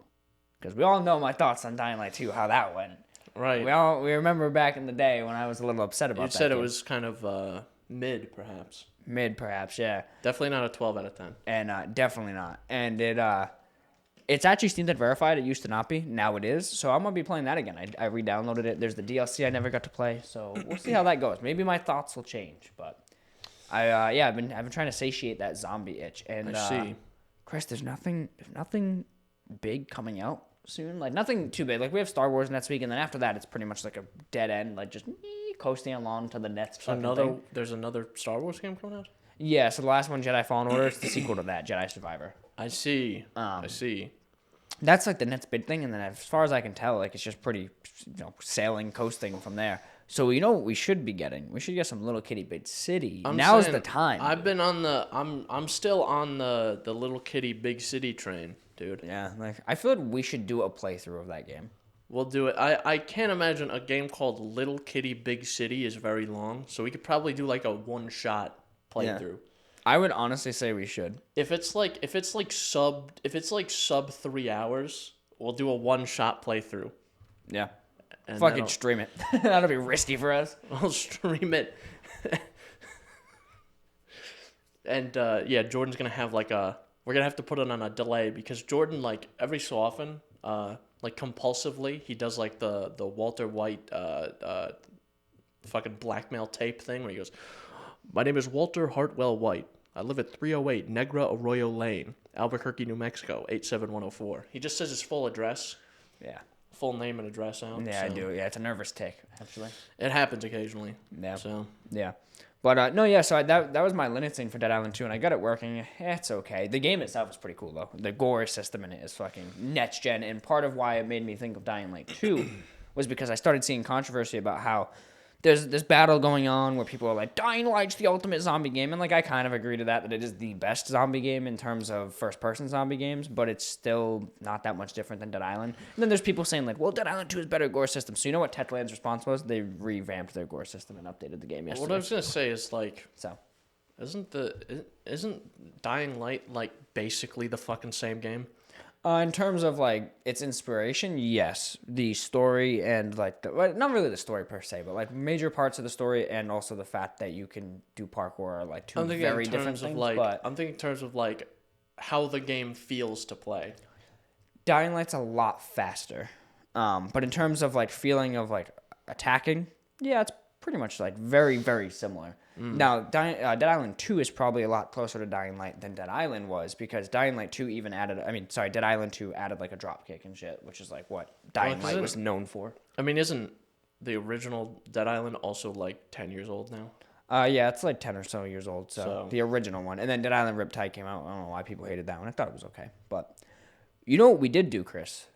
because we all know my thoughts on Dying Light 2, how that went. right? We remember back in the day when I was a little upset about You that. said it game. was kind of mid, perhaps. Mid, perhaps, yeah, Definitely not a 12 out of 10. and definitely not. And it's actually Steam Deck verified. It used to not be. Now it is. So I'm gonna be playing that again. I re-downloaded it. There's the DLC I never got to play. So we'll see how that goes. Maybe my thoughts will change. But I've been trying to satiate that zombie itch. And I see. Chris, there's nothing big coming out soon. Like nothing too big. Like we have Star Wars next week, and then after that, it's pretty much like a dead end. Like just coasting along to the next fucking thing. There's another Star Wars game coming out. Yeah. So the last one, Jedi Fallen Order, it's the sequel to that, Jedi Survivor. I see. I see. That's like the next big thing, and then as far as I can tell, like it's just pretty, sailing, coasting from there. So you know what we should be getting? We should get some Little Kitty Big City. Now's the time. I've been on the. I'm still on the Little Kitty Big City train, dude. Yeah, like I feel like we should do a playthrough of that game. We'll do it. I can't imagine a game called Little Kitty Big City is very long, so we could probably do like a one-shot playthrough. I would honestly say we should. If it's like sub 3 hours, we'll do a one-shot playthrough. Yeah. And Fucking stream it. That'll be risky for us. I'll stream it. And Jordan's gonna have we're gonna have to put it on a delay, because Jordan, like every so often, like compulsively, he does like the Walter White fucking blackmail tape thing where he goes, "My name is Walter Hartwell White. I live at 308 Negra Arroyo Lane, Albuquerque, New Mexico, 87104. He just says his full address. Yeah. Full name and address out. Yeah, so. I do. Yeah, it's a nervous tick, actually. It happens occasionally. Yeah. So. Yeah. But, no, yeah, so that was my Linux thing for Dead Island 2, and I got it working. It's okay. The game itself is pretty cool, though. The gore system in it is fucking next gen, and part of why it made me think of Dying Light 2 was because I started seeing controversy about how there's this battle going on where people are like, Dying Light's the ultimate zombie game, and, like, I kind of agree to that it is the best zombie game in terms of first-person zombie games, but it's still not that much different than Dead Island. And then there's people saying, like, well, Dead Island 2 is better gore system. So you know what Techland's response was? They revamped their gore system and updated the game yesterday. What I was gonna say is So, isn't Dying Light like basically the fucking same game? in terms of like its inspiration, yes, the story and like not really the story per se, but like major parts of the story and also the fact that you can do parkour are like two very different things. But I'm thinking in terms of like how the game feels to play. Dying Light's a lot faster, but in terms of like feeling of like attacking, yeah, it's pretty much like very, very similar. Now, Dead Island 2 is probably a lot closer to Dying Light than Dead Island was, because Dying Light 2 even Dead Island 2 added like a drop kick and shit, which is like what Dying Light was known for. I mean, isn't the original Dead Island also like 10 years old now? Yeah, it's like 10 or so years old. So the original one, and then Dead Island Riptide came out. I don't know why people hated that one. I thought it was okay, but you know what we did do, Chris?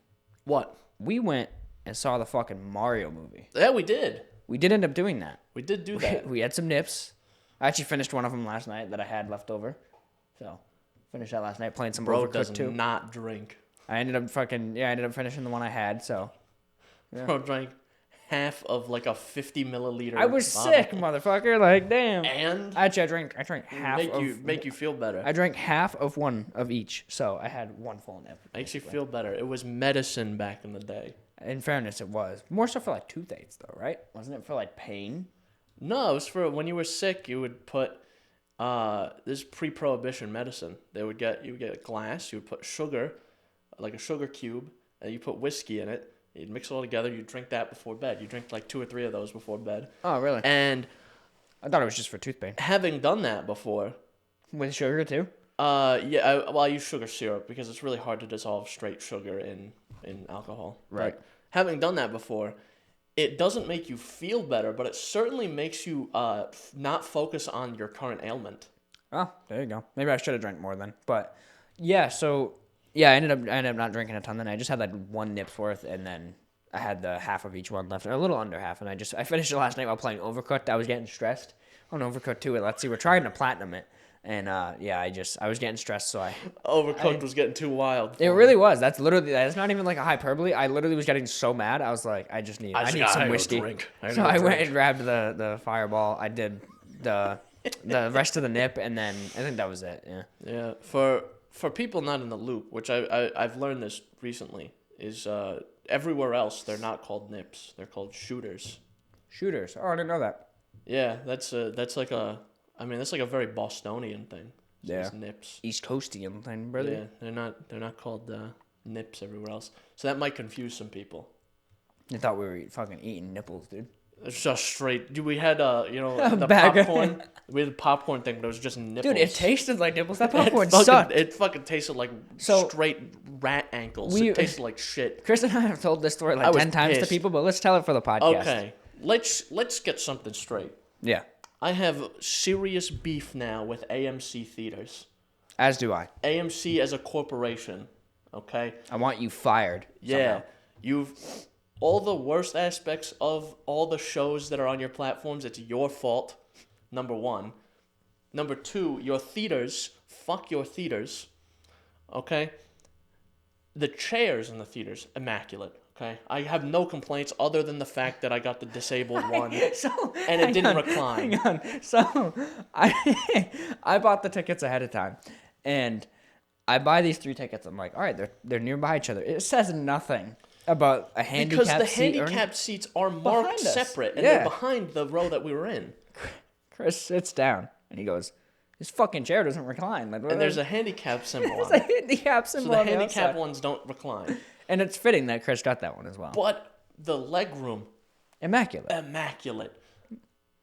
What? We went and saw the fucking Mario movie. Yeah, we did. We did end up doing that. We did do that. We had some nips. I actually finished one of them last night that I had left over. So, finished that last night playing some Bro Overcooked does too. not drink. I ended up finishing the one I had, so. Yeah. Bro drank half of like a 50 milliliter I was bottle. sick, motherfucker. Like, damn. And Actually, I drank half make you feel better. I drank half of one of each, so I had one full nip. Makes you feel better. It was medicine back in the day. In fairness, it was. More so for like toothaches, though, right? Wasn't it for like pain? No, it was for when you were sick. You would put this pre-prohibition medicine. You would get a glass. You would put sugar, like a sugar cube, and you put whiskey in it. You'd mix it all together. You'd drink that before bed. You drink like 2 or 3 of those before bed. Oh, really? And I thought it was just for tooth pain. having done that before, With sugar, too? I use sugar syrup because it's really hard to dissolve straight sugar in alcohol. Right. But having done that before, it doesn't make you feel better, but it certainly makes you not focus on your current ailment. Oh, there you go. Maybe I should have drank more then. But, yeah, so... Yeah, I ended up not drinking a ton then. I just had like one nip's worth, and then I had the half of each one left, or a little under half, and I finished it last night while playing Overcooked. I was getting stressed on Overcooked 2. Let's see, we're trying to platinum it, and I was getting stressed, so Overcooked was getting too wild. It really was. That's not even like a hyperbole. I literally was getting so mad. I was like, I need some whiskey. So I went and grabbed the Fireball. I did the rest of the nip, and then I think that was it. Yeah. Yeah. For people not in the loop, which I've learned this recently, is everywhere else they're not called nips. They're called shooters. Shooters. Oh, I didn't know that. Yeah, that's like a very Bostonian thing. Yeah. It's nips. East Coastian thing, brother. Yeah, they're not called nips everywhere else. So that might confuse some people. They thought we were fucking eating nipples, dude. It's just straight. Dude, we had the Bag of- popcorn. We had the popcorn thing, but it was just nipples. Dude, it tasted like nipples. That popcorn it fucking, sucked. It fucking tasted like straight rat ankles. It tasted like shit. Chris and I have told this story like 10 times to people, but let's tell it for the podcast. Okay, let's get something straight. Yeah. I have serious beef now with AMC theaters. As do I. AMC as a corporation. Okay. I want you fired. Yeah. Somehow. All the worst aspects of all the shows that are on your platforms, it's your fault, number 1. Number 2, your theaters, fuck your theaters, okay? The chairs in the theaters, immaculate, okay? I have no complaints other than the fact that I got the disabled one, and it didn't recline. Hang on. So, I bought the tickets ahead of time, and I buy these 3 tickets. I'm like, all right, they're nearby each other. It says nothing about a handicap seat. Because the handicapped seats are marked separate, and they're behind the row that we were in. Chris sits down, and he goes, this fucking chair doesn't recline. Like, and there's a handicap symbol on it. There's a handicap symbol So on the handicap outside. ones don't recline. And it's fitting that Chris got that one as well. But the leg room, immaculate.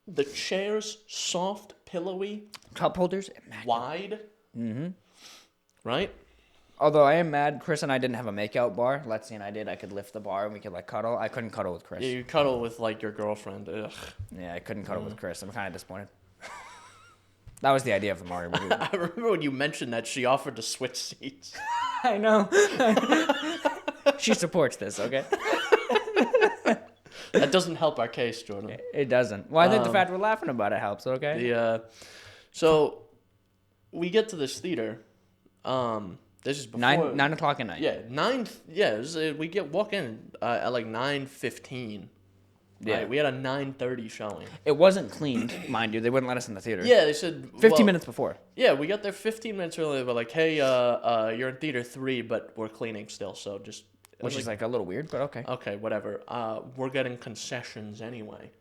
The chairs, soft, pillowy. Cup holders, immaculate. Wide. Mm-hmm. Right? Although I am mad, Chris and I didn't have a makeout bar. Lexi and I did. I could lift the bar and we could like cuddle. I couldn't cuddle with Chris. Yeah, you cuddle with like your girlfriend. Ugh. Yeah, I couldn't cuddle with Chris. I'm kind of disappointed. That was the idea of the Mario movie. I remember when you mentioned that she offered to switch seats. I know. She supports this, okay? That doesn't help our case, Jordan. It doesn't. Well, I think the fact we're laughing about it helps, okay? So we get to this theater. This is before 9 o'clock at night. Yeah, 9. Yeah, we walk in at like 9:15. Yeah, right? We had a 9:30 showing. It wasn't cleaned, mind you. They wouldn't let us in the theater. Yeah, they said 15 minutes before. Yeah, we got there 15 minutes early. But like, hey, you're in theater 3, but we're cleaning still, so just. Which is like a little weird, but okay. Okay, whatever. We're getting concessions anyway.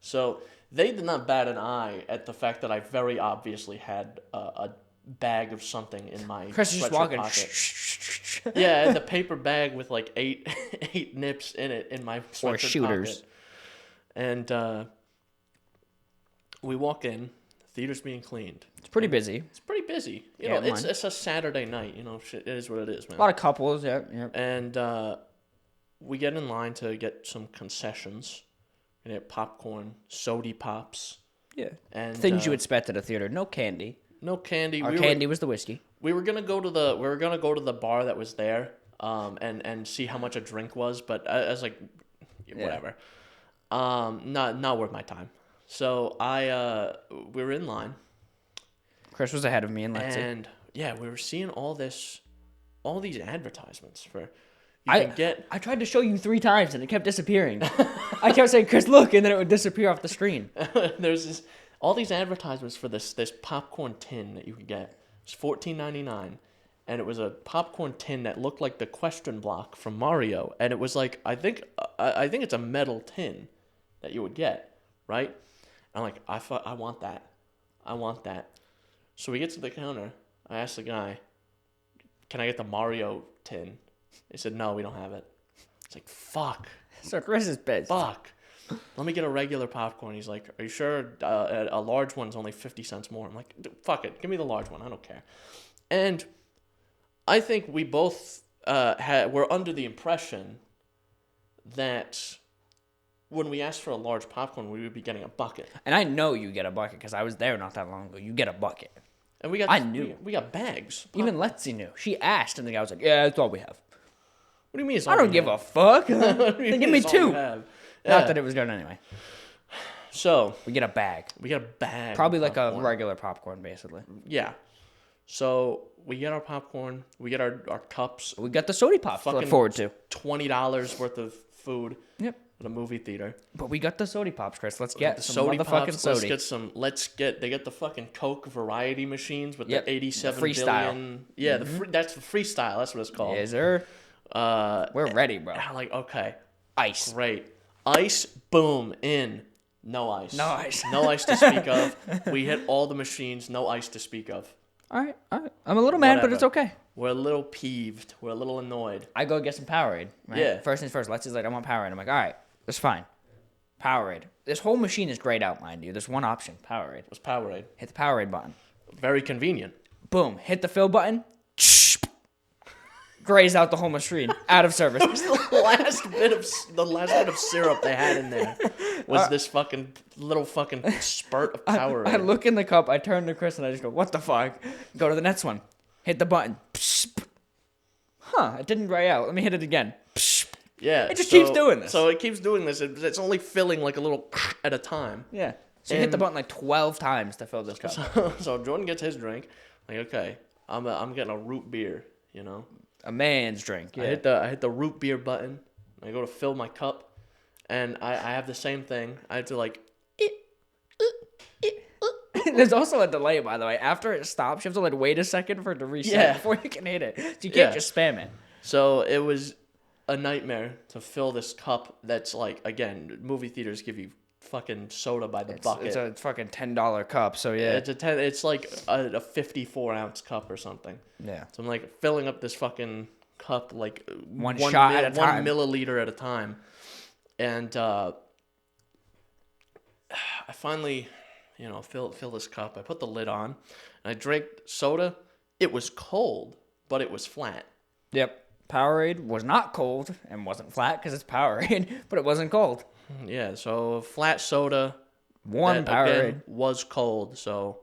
So they did not bat an eye at the fact that I very obviously had a bag of something in my Chris is just walking. Pocket. Yeah, and the paper bag with like eight nips in it in my sweatshirt or shooters. Pocket. And we walk in, theater's being cleaned. It's pretty busy. It's pretty busy. You know, it's a Saturday night. You know, shit, it is what it is, man. A lot of couples, yeah. And we get in line to get some concessions. We're gonna get popcorn, sody pops, Yeah. and Things you expect at a theater. No candy. no candy. Our candy was the whiskey. We were gonna go to the bar that was there, and see how much a drink was, but I was like, whatever. Not worth my time. So we were in line, Chris was ahead of me in Lexi. and yeah, we were seeing all these advertisements for. I tried to show you 3 times and it kept disappearing. I kept saying, Chris, look, and then it would disappear off the screen. There's all these advertisements for this popcorn tin that you could get. It's $14.99, and it was a popcorn tin that looked like the question block from Mario, and it was like I think it's a metal tin that you would get, right? I'm like, I want that. So we get to the counter. I asked the guy, "Can I get the Mario tin?" They said, "No, we don't have it." It's like, fuck. So Chris is pissed. Fuck. Let me get a regular popcorn. He's like, "Are you sure? A large one's only 50 cents more." I'm like, "Fuck it. Give me the large one. I don't care." And I think we both were under the impression that when we asked for a large popcorn, we would be getting a bucket. And I know you get a bucket because I was there not that long ago. You get a bucket. And we got I knew. we got bags. Even Lexi knew. She asked, and the guy was like, "Yeah, that's all we have." What do you mean? It's I don't give a fuck. They give me 2. Not that it was good anyway. So We get a bag. we got a bag. Probably of like a popcorn. regular popcorn, basically. Yeah. So we get our popcorn. We get our cups. We got the soda pops to look Fucking forward to. $20 worth of food Yep. at a movie theater. But we got the soda pops, Chris. Let's get The some sody motherfucking pops. soda. They get the fucking Coke variety machines with Yep, the 87 the freestyle. billion. Yeah, that's the freestyle. That's what it's called. Yes, sir. We're ready, bro. I'm like, okay, Ice. great. Ice, boom, in. No ice. No ice. No ice to speak of. We hit all the machines. No ice to speak of. All right. I'm a little mad, but Whatever. it's okay. We're a little peeved. We're a little annoyed. I go get some Powerade. Right? Yeah. First things first. Lexi's like, I want Powerade. I'm like, all right, that's fine. Powerade. This whole machine is grayed out, mind you. There's one option, Powerade. It was Powerade. Hit the Powerade button. Very convenient. Boom. Hit the fill button. Grays out the whole machine. Out of service. The last bit of syrup they had in there was this fucking little fucking spurt of Powerade. I look in the cup. I turn to Chris and I just go, what the fuck? Go to the next one. Hit the button. Huh. It didn't gray out. Let me hit it again. Yeah, It just keeps doing this. So it keeps doing this. It's only filling like a little at a time. Yeah. So you hit the button like 12 times to fill this cup. So Jordan gets his drink. Like, okay, I'm getting a root beer. You know, A man's drink. Yeah. I hit the root beer button. I go to fill my cup, and I have the same thing. I have to like. There's also a delay, by the way. After it stops, you have to like wait a second for it to reset before you can hit it. So you can't just spam it. So it was a nightmare to fill this cup. That's like, again, movie theaters give you fucking soda by the bucket. It's a fucking $10 cup. So yeah. It's like a 54-ounce cup or something. Yeah. So I'm like filling up this fucking cup like One shot at a time. 1 milliliter at a time, and I finally, fill this cup. I put the lid on, and I drank soda. It was cold, but it was flat. Yep. Powerade was not cold and wasn't flat because it's Powerade, but it wasn't cold. Yeah, so flat soda. Warm that, Powerade. again, was cold, so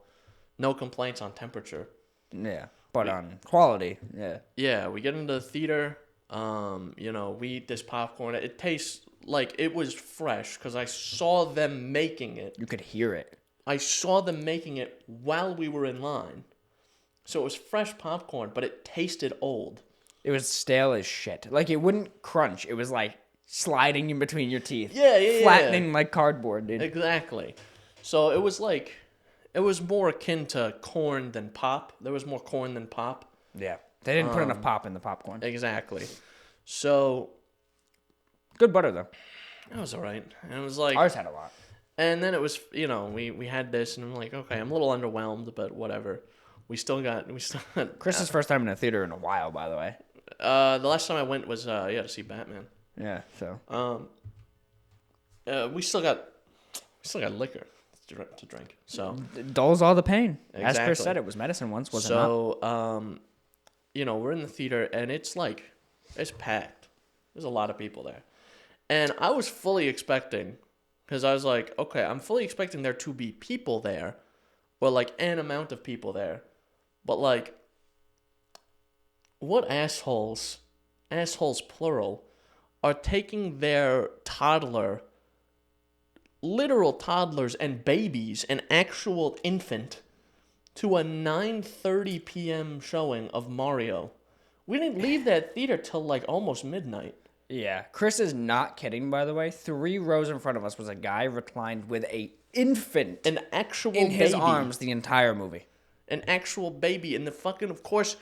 no complaints on temperature. Yeah. But on quality, yeah. Yeah, we get into the theater. We eat this popcorn. It tastes like it was fresh because I saw them making it. You could hear it. I saw them making it while we were in line. So it was fresh popcorn, but it tasted old. It was stale as shit. Like, it wouldn't crunch. It was like sliding in between your teeth. Yeah. Flattening like cardboard, dude. Exactly. So it was like, it was more akin to corn than pop. There was more corn than pop. Yeah. They didn't put enough pop in the popcorn. Exactly. So. Good butter, though. It was all right. And it was like. Ours had a lot. And then it was, we had this, and I'm like, okay, I'm a little underwhelmed, but whatever. We still got. Chris's first time in a theater in a while, by the way. The last time I went was to see Batman. Yeah, so. We still got liquor to drink. So It dulls all the pain. As Chris Exactly. said, it was medicine once, was it not? so we're in the theater, and it's packed. There's a lot of people there, and I was fully expecting because I was like, okay, I'm fully expecting there to be people there, or like an amount of people there, but like, what assholes plural, are taking their literal toddlers and babies, an actual infant, to a 9:30 p.m. showing of Mario. We didn't leave that theater till like almost midnight. Yeah, Chris is not kidding, by the way. 3 rows in front of us was a guy reclined with a infant An actual in his baby. arms the entire movie. An actual baby. And the fucking, of course,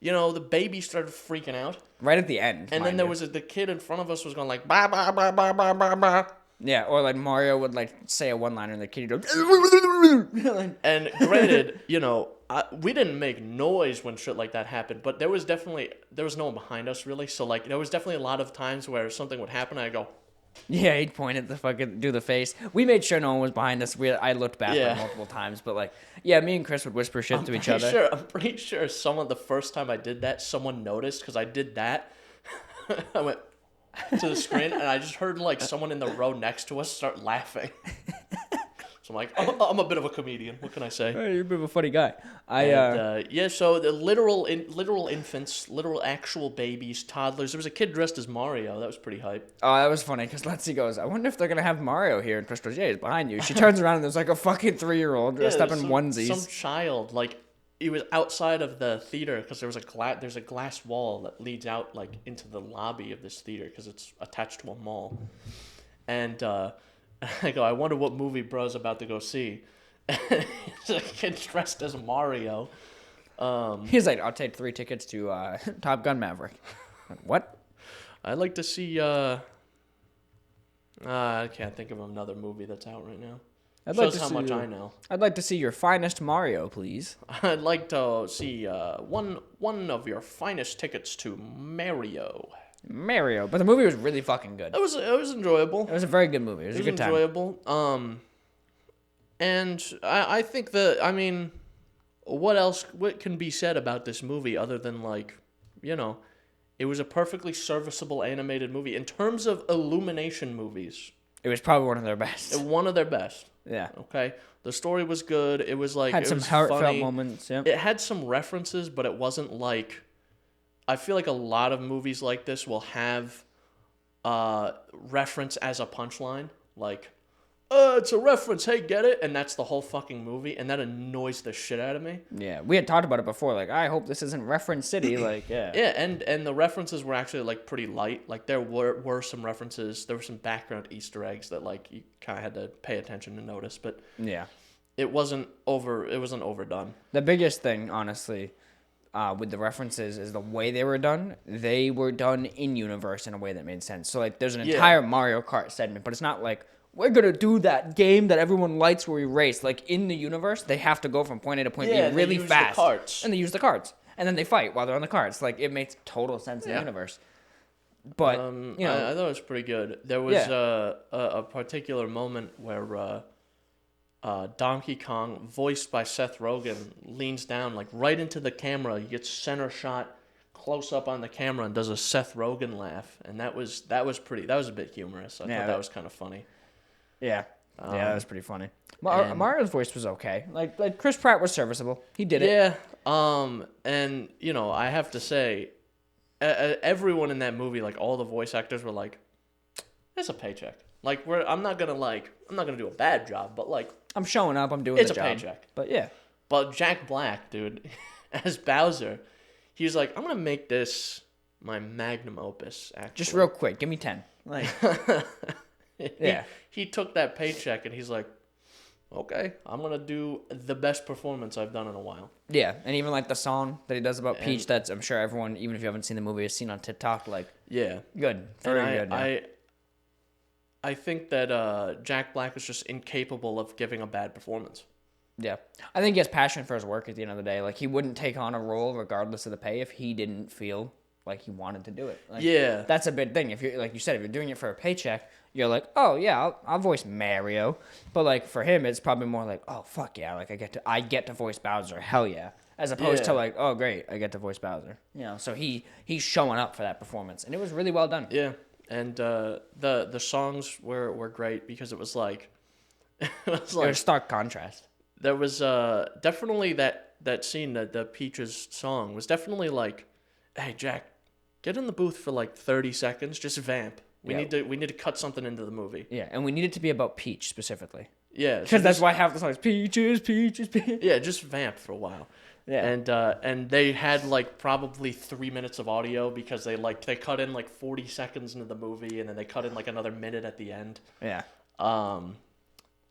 the baby started freaking out. Right at the end. And then there was the kid in front of us was going like, bah, bah, bah, bah, bah, bah, bah. Yeah, or like Mario would like say a one-liner and the kid would go... And granted, we didn't make noise when shit like that happened, but there was no one behind us really. So like, there was definitely a lot of times where something would happen and I'd go, Yeah, he'd point at the fucking, do the face. We made sure no one was behind us. I looked back like multiple times, but like, yeah, me and Chris would whisper shit to each other. I'm pretty sure the first time I did that, someone noticed because I did that. I went to the screen and I just heard like someone in the row next to us start laughing. So I'm like, I'm a bit of a comedian. What can I say? Hey, you're a bit of a funny guy. So the literal infants, literal actual babies, toddlers. There was a kid dressed as Mario. That was pretty hype. Oh, that was funny because Letsy goes, I wonder if they're going to have Mario here. And Chris goes, yeah, he's behind you. She turns around and there's like a fucking 3-year-old dressed up in onesies. Some child, like, he was outside of the theater because there's a glass wall that leads out like into the lobby of this theater because it's attached to a mall. And I go, I wonder what movie bro's about to go see. He's a kid dressed as Mario. He's like, I'll take 3 tickets to Top Gun Maverick. Like, what? I'd like to see. I can't think of another movie that's out right now. Shows how much I know. I'd like to see your finest Mario, please. I'd like to see one of your finest tickets to Mario. But the movie was really fucking good. It was enjoyable. It was a very good movie. It was a good time. Enjoyable. And I think what can be said about this movie other than like, it was a perfectly serviceable animated movie in terms of Illumination movies. It was probably one of their best. One of their best. Yeah. Okay. The story was good. It was like had some heartfelt moments. Yeah. It had some references, but it wasn't like. I feel like a lot of movies like this will have reference as a punchline, like, it's a reference, hey, get it? And that's the whole fucking movie, and that annoys the shit out of me. Yeah, we had talked about it before, like, I hope this isn't Reference City, like, yeah. Yeah, and the references were actually, like, pretty light. Like, there were some references, there were some background Easter eggs that, like, you kind of had to pay attention to notice, but yeah, it wasn't overdone. The biggest thing, honestly, with the references is the way they were done. They were done in universe in a way that made sense. So like, there's an entire Mario Kart segment, but it's not like we're gonna do that game that everyone likes where we race. Like in the universe, they have to go from point A to point B really fast, and they use the carts, and then they fight while they're on the carts. Like it makes total sense in the universe. But I thought it was pretty good. There was a particular moment where. Donkey Kong, voiced by Seth Rogen, leans down like right into the camera. He gets center shot, close up on the camera, and does a Seth Rogen laugh, and that was a bit humorous. I thought that was kind of funny. Yeah, that was pretty funny. Mario's voice was okay. Like Chris Pratt was serviceable. He did it. Yeah. And I have to say, everyone in that movie, like all the voice actors, were like, "It's a paycheck." Like I'm not gonna do a bad job, but like. I'm showing up. I'm doing the job. It's a paycheck. But yeah. But Jack Black, dude, as Bowser, he was like, I'm going to make this my magnum opus, actually. Just real quick. Give me 10. Like, yeah. He took that paycheck and he's like, okay, I'm going to do the best performance I've done in a while. Yeah. And even like the song that he does about Peach, that's, I'm sure everyone, even if you haven't seen the movie, has seen on TikTok. Like, yeah. Good. Very good. Yeah. I think that Jack Black is just incapable of giving a bad performance. Yeah. I think he has passion for his work at the end of the day. Like, he wouldn't take on a role regardless of the pay if he didn't feel like he wanted to do it. Like, yeah. That's a big thing. If you're, like you said, if you're doing it for a paycheck, you're like, oh, yeah, I'll voice Mario. But, like, for him, it's probably more like, oh, fuck yeah, like, I get to voice Bowser. Hell yeah. As opposed to, like, oh, great, I get to voice Bowser. So he's showing up for that performance. And it was really well done. Yeah. And the songs were great because it was like it was It like was stark contrast. there was definitely that scene, that the Peaches song was definitely like, hey Jack, get in the booth for like 30 seconds, just vamp. We Yeah. need to cut something into the movie. Yeah, and we need it to be about Peach specifically. Yeah, so Because that's just, why half the song is Peaches, Peaches, Peaches. yeah, just vamp for a while. Yeah. And they had like probably 3 minutes of audio because they cut in like 40 seconds into the movie, and then they cut in like another minute at the end. Yeah.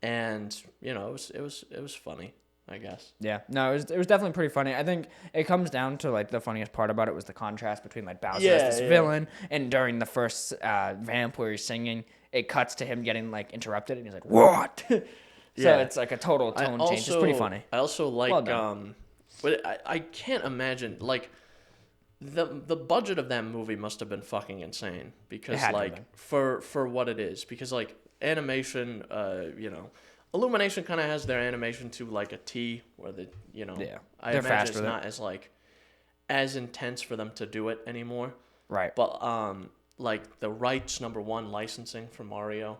And it was funny, I guess. Yeah. No, it was definitely pretty funny. I think it comes down to like the funniest part about it was the contrast between like Bowser as this villain, and during the first vamp where he's singing, it cuts to him getting like interrupted, and he's like, "What?" So Yeah. it's like a total tone change. It's pretty funny. I also like Well done. but I can't imagine like the budget of that movie must have been fucking insane, because had to have like been. for what it is, because like animation, Illumination kind of has their animation to like a T, where Yeah, I they're imagine fast it's with it. not as intense for them to do it anymore. Right. But like the rights, number one, licensing for Mario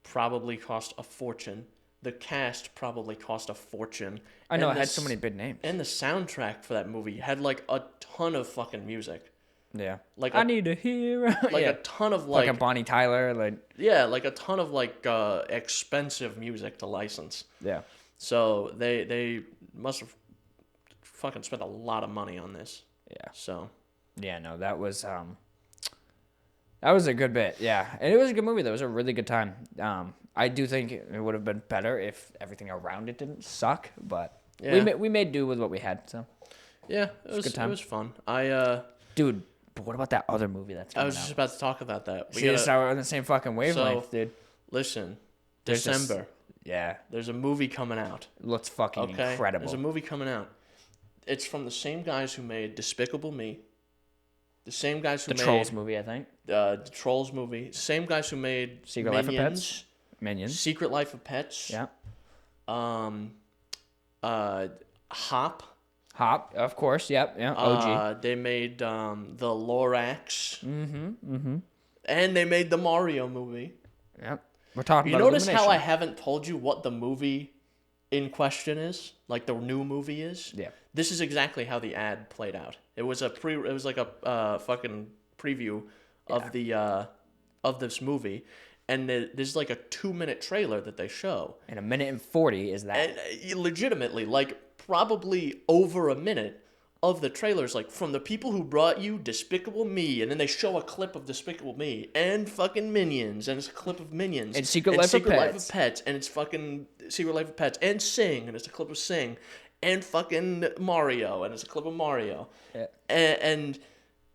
probably cost a fortune. The cast probably cost a fortune. I know, And it had the so many big names. And the soundtrack for that movie had like a ton of fucking music. Yeah. Like I need a hero. Like Yeah. a ton of Like a Bonnie Tyler. Like, like a ton of like expensive music to license. yeah. So they must have fucking spent a lot of money on this. Yeah. So Yeah, no, that was a good bit. Yeah. And it was a good movie. That was a really good time. I do think it would have been better if everything around it didn't suck, but Yeah. we made do with what we had. So, yeah, it was a good time. It was fun. dude, but what about that other movie that's I coming was just out? about to talk about that. See, this is how we're on the same fucking wavelength, dude. Listen, There's this- December. Yeah, There's a movie coming out. it looks fucking Okay, incredible. there's a movie coming out. It's from the same guys who made Despicable Me. The same guys who the made Trolls movie, I think. The Trolls movie. Same guys who made Secret Life of Pets. Minions. Secret Life of Pets. Yeah. Hop. Hop, of course. Yep. Yeah. OG. They made the Lorax. And they made the Mario movie. Yep. We're talking You about notice how I Illumination. haven't told you what the movie in question is? Like the new movie is? Yeah. This is exactly how the ad played out. It was like a fucking preview of the of this movie, and there's like a 2-minute trailer that they show. And 1:40 is that. And legitimately, like probably over a minute of the trailers, like from the people who brought you Despicable Me, and then they show a clip of Despicable Me and fucking Minions, and it's a clip of Minions And Secret Life of Pets. and it's fucking Secret Life of Pets, and Sing, and it's a clip of Sing, and fucking Mario, and it's a clip of Mario, Yeah. and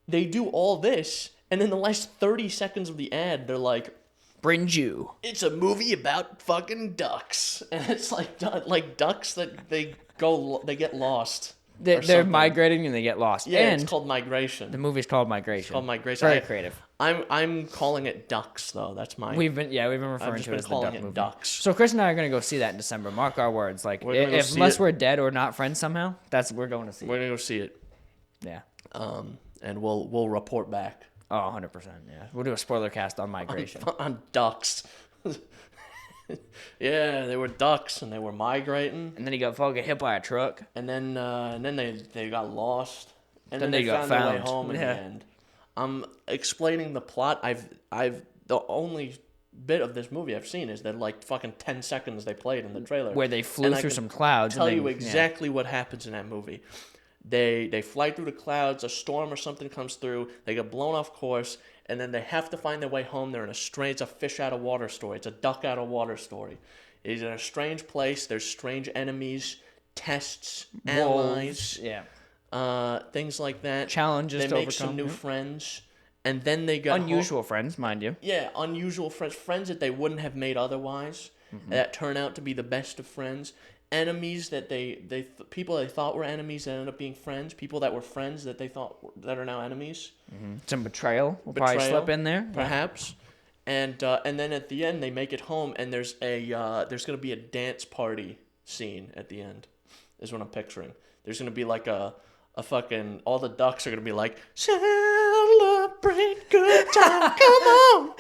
they do all this, and then the last 30 seconds of the ad, they're like, Brings you. it's a movie about fucking ducks, and it's like ducks that they get lost. They're something. migrating and they get lost. Yeah, and it's called Migration. the movie's called Migration. It's called Migration. Very creative. I'm calling it Ducks though. That's my. We've been I've referring just to been it as the calling Duck it movie. Ducks. So Chris and I are gonna go see that in December. Mark our words. Like, We're gonna go see unless it. we're dead or not friends somehow, we're going to see. We're gonna go see it. Yeah. And we'll report back Oh, 100%. Yeah. We'll do a spoiler cast on Migration. on ducks. Yeah, they were ducks and they were migrating, And then he got fucking hit by a truck. and then they got lost, and Then then they got found their way found. home in Yeah. the end. I'm explaining the plot. I've the only bit of this movie I've seen is that like fucking 10 seconds they played in the trailer Where they flew And I through can some clouds. tell and you they, exactly what happens in that movie. They fly through the clouds, a storm or something comes through, they get blown off course, and then they have to find their way home. They're in it's a fish out of water story. It's a duck out of water story. It's in a strange place. There's strange enemies, tests, Yeah. allies, Wolves. Yeah. things like that. Challenges They to make overcome. some new yeah. friends, and then they got Unusual friends, mind you. yeah, unusual friends that they wouldn't have made otherwise, that turn out to be the best of friends. Enemies that people they thought were enemies that ended up being friends. People that were friends that they thought that are now enemies, Some betrayal will probably Betrayal, slip in there. perhaps. And then at the end they make it home, and there's gonna be a dance party scene at the end, is what I'm picturing. There's gonna be like a fucking, all the ducks are gonna be like, celebrate celebrate good time. Come on.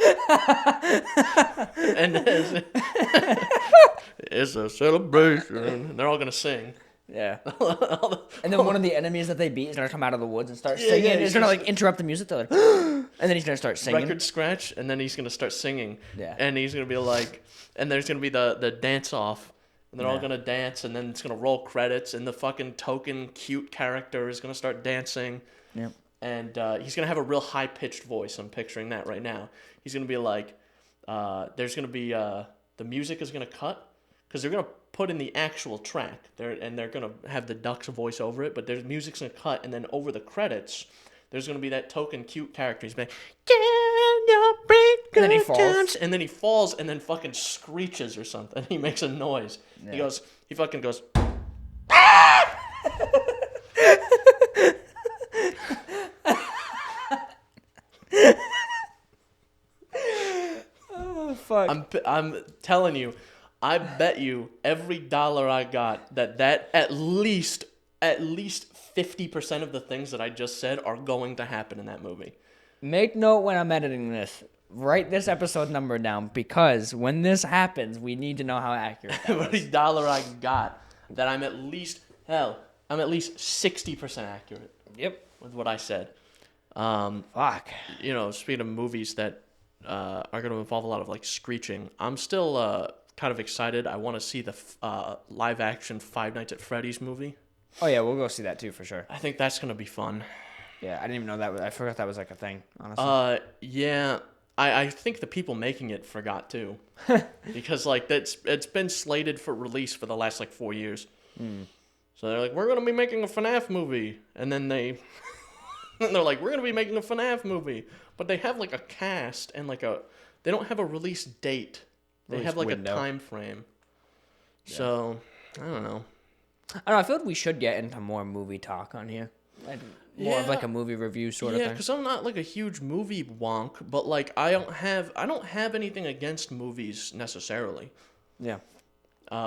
And it's a celebration. And they're all going to sing. Yeah. All the- And then one of the enemies that they beat is gonna come out of the woods and start Yeah, singing. yeah, He's gonna like interrupt the music. They're like, and then he's gonna start singing. record scratch, and then he's going to start singing. Yeah. And he's going to be like, and there's going to be the dance off. And they're all Yeah. going to dance, and then it's going to roll credits, and the fucking token cute character is going to start dancing. Yep. And he's going to have a real high-pitched voice. I'm picturing that right now. He's going to be like, there's going to be, the music is going to cut, because they're going to put in the actual track, they're going to have the Duck's voice over it, but there's music's going to cut, and then over the credits, there's going to be that token cute character. He's like, "Can you bring And then he good falls. times?" And then he falls, and then fucking screeches or something. He makes a noise. Yeah. He fucking goes, Oh fuck. I'm telling you, I bet you every dollar I got that at least 50% of the things that I just said are going to happen in that movie. Make note when I'm editing this. Write this episode number down because when this happens, we need to know how accurate that Every was. dollar I got, that I'm at least 60% accurate Yep. with what I said. Fuck. You know, speaking of movies that are going to involve a lot of like screeching, I'm still kind of excited. I want to see the live action Five Nights at Freddy's movie. Oh yeah, we'll go see that too for sure. I think that's going to be fun. Yeah, I didn't even know that. I forgot that was like a thing. Honestly. Yeah. I think the people making it forgot too, because like it's been slated for release for the last like 4 years. So they're like, we're gonna be making a FNAF movie, and then they're like, we're gonna be making a FNAF movie, but they have like a cast and they don't have a release date. They Release have like window. a time frame. So I don't know. I don't know. I feel like we should get into more movie talk on here. Like, more of Yeah. like a movie review sort of Yeah, thing. because I'm not like a huge movie wonk, but like I don't have anything against movies necessarily. Yeah.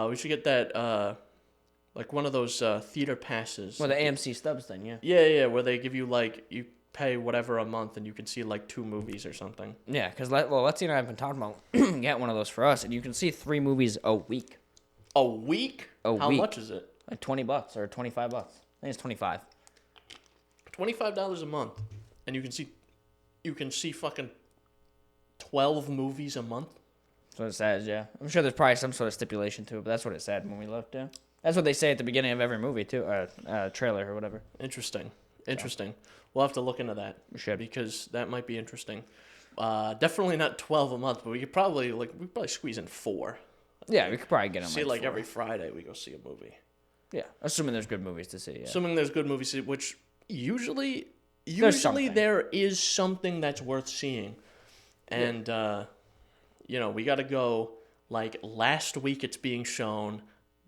We should get that like one of those theater passes. Well, the AMC stubs thing, yeah. Yeah, where they give you like you pay whatever a month and you can see like 2 movies or something. Yeah, because Letsy and I have been talking about get one of those for us, and you can see 3 movies a week. A week? How week. much is it? Like $20 or $25. I think it's 25. $25 a month, and you can see fucking 12 movies a month. That's what it says, yeah. I'm sure there's probably some sort of stipulation to it, but that's what it said when we looked, yeah. That's what they say at the beginning of every movie, too, trailer or whatever. Interesting. We'll have to look into that. We should. Because that might be interesting. Definitely not 12 a month, but we could probably squeeze in 4. Yeah, we could probably get them See, like 4. every Friday we go see a movie. Yeah, assuming there's good movies to see, yeah. Assuming there's good movies, which usually something. there is something that's worth seeing. And, we got to go, like, last week it's being shown,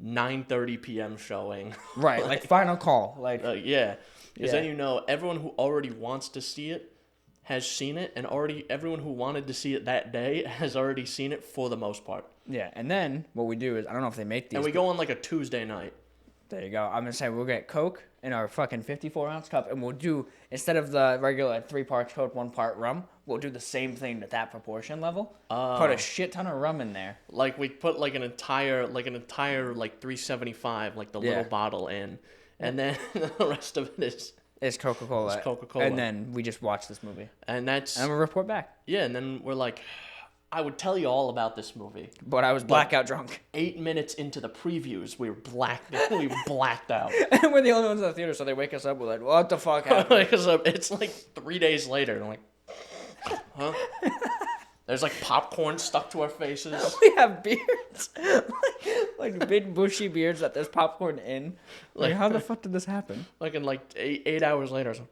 9:30 p.m. showing. Right, like final call. Like, Yeah. Because Yeah. then everyone who already wants to see it has seen it, and everyone who wanted to see it that day has already seen it for the most part. yeah, and then what we do is, I don't know if they make these. And we go on, like, a Tuesday night. There you go. I'm going to say we'll get Coke in our fucking 54-ounce cup, and we'll do, instead of the regular 3 parts Coke, 1 part rum, we'll do the same thing at that proportion level. Put a shit ton of rum in there. Like, we put, like, an entire, like, 375, like, the Yeah. little bottle in. And then the rest of it is... It's Coca-Cola. It's Coca-Cola. And then we just watch this movie. And that's... And we'll report back. Yeah, and then we're like, I would tell you all about this movie. But I was blackout drunk. 8 minutes into the previews, we were blacked out. And we're the only ones in the theater, so they wake us up. We're like, what the fuck happened? Because it's like 3 days later, and I'm like, huh? There's like popcorn stuck to our faces. We have beards. like big bushy beards that there's popcorn in. Like, how the fuck did this happen? Like in like 8 hours later. I was like,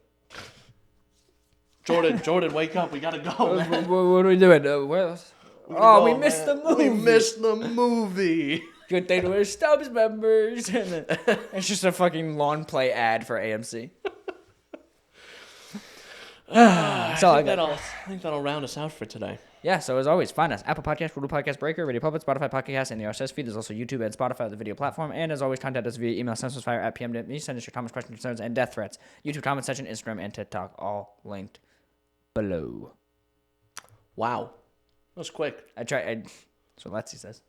Jordan, wake up. We gotta go, man. What are we doing? We missed the movie. We missed the movie. Good thing we're Stubbs members. And then, it's just a fucking lawn play ad for AMC. That's all I got. I think that'll round us out for today. Yeah, so as always, find us Apple Podcast, Google Podcast, Breaker, Radio Public, Spotify Podcast, and the RSS Feed. There's also YouTube and Spotify, the video platform. And as always, contact us via email, synapsemisfire@pm.me. Send us your comments, questions, concerns, and death threats. YouTube comment section, Instagram, and TikTok, all linked below. Wow. That was quick. That's what Letsy says.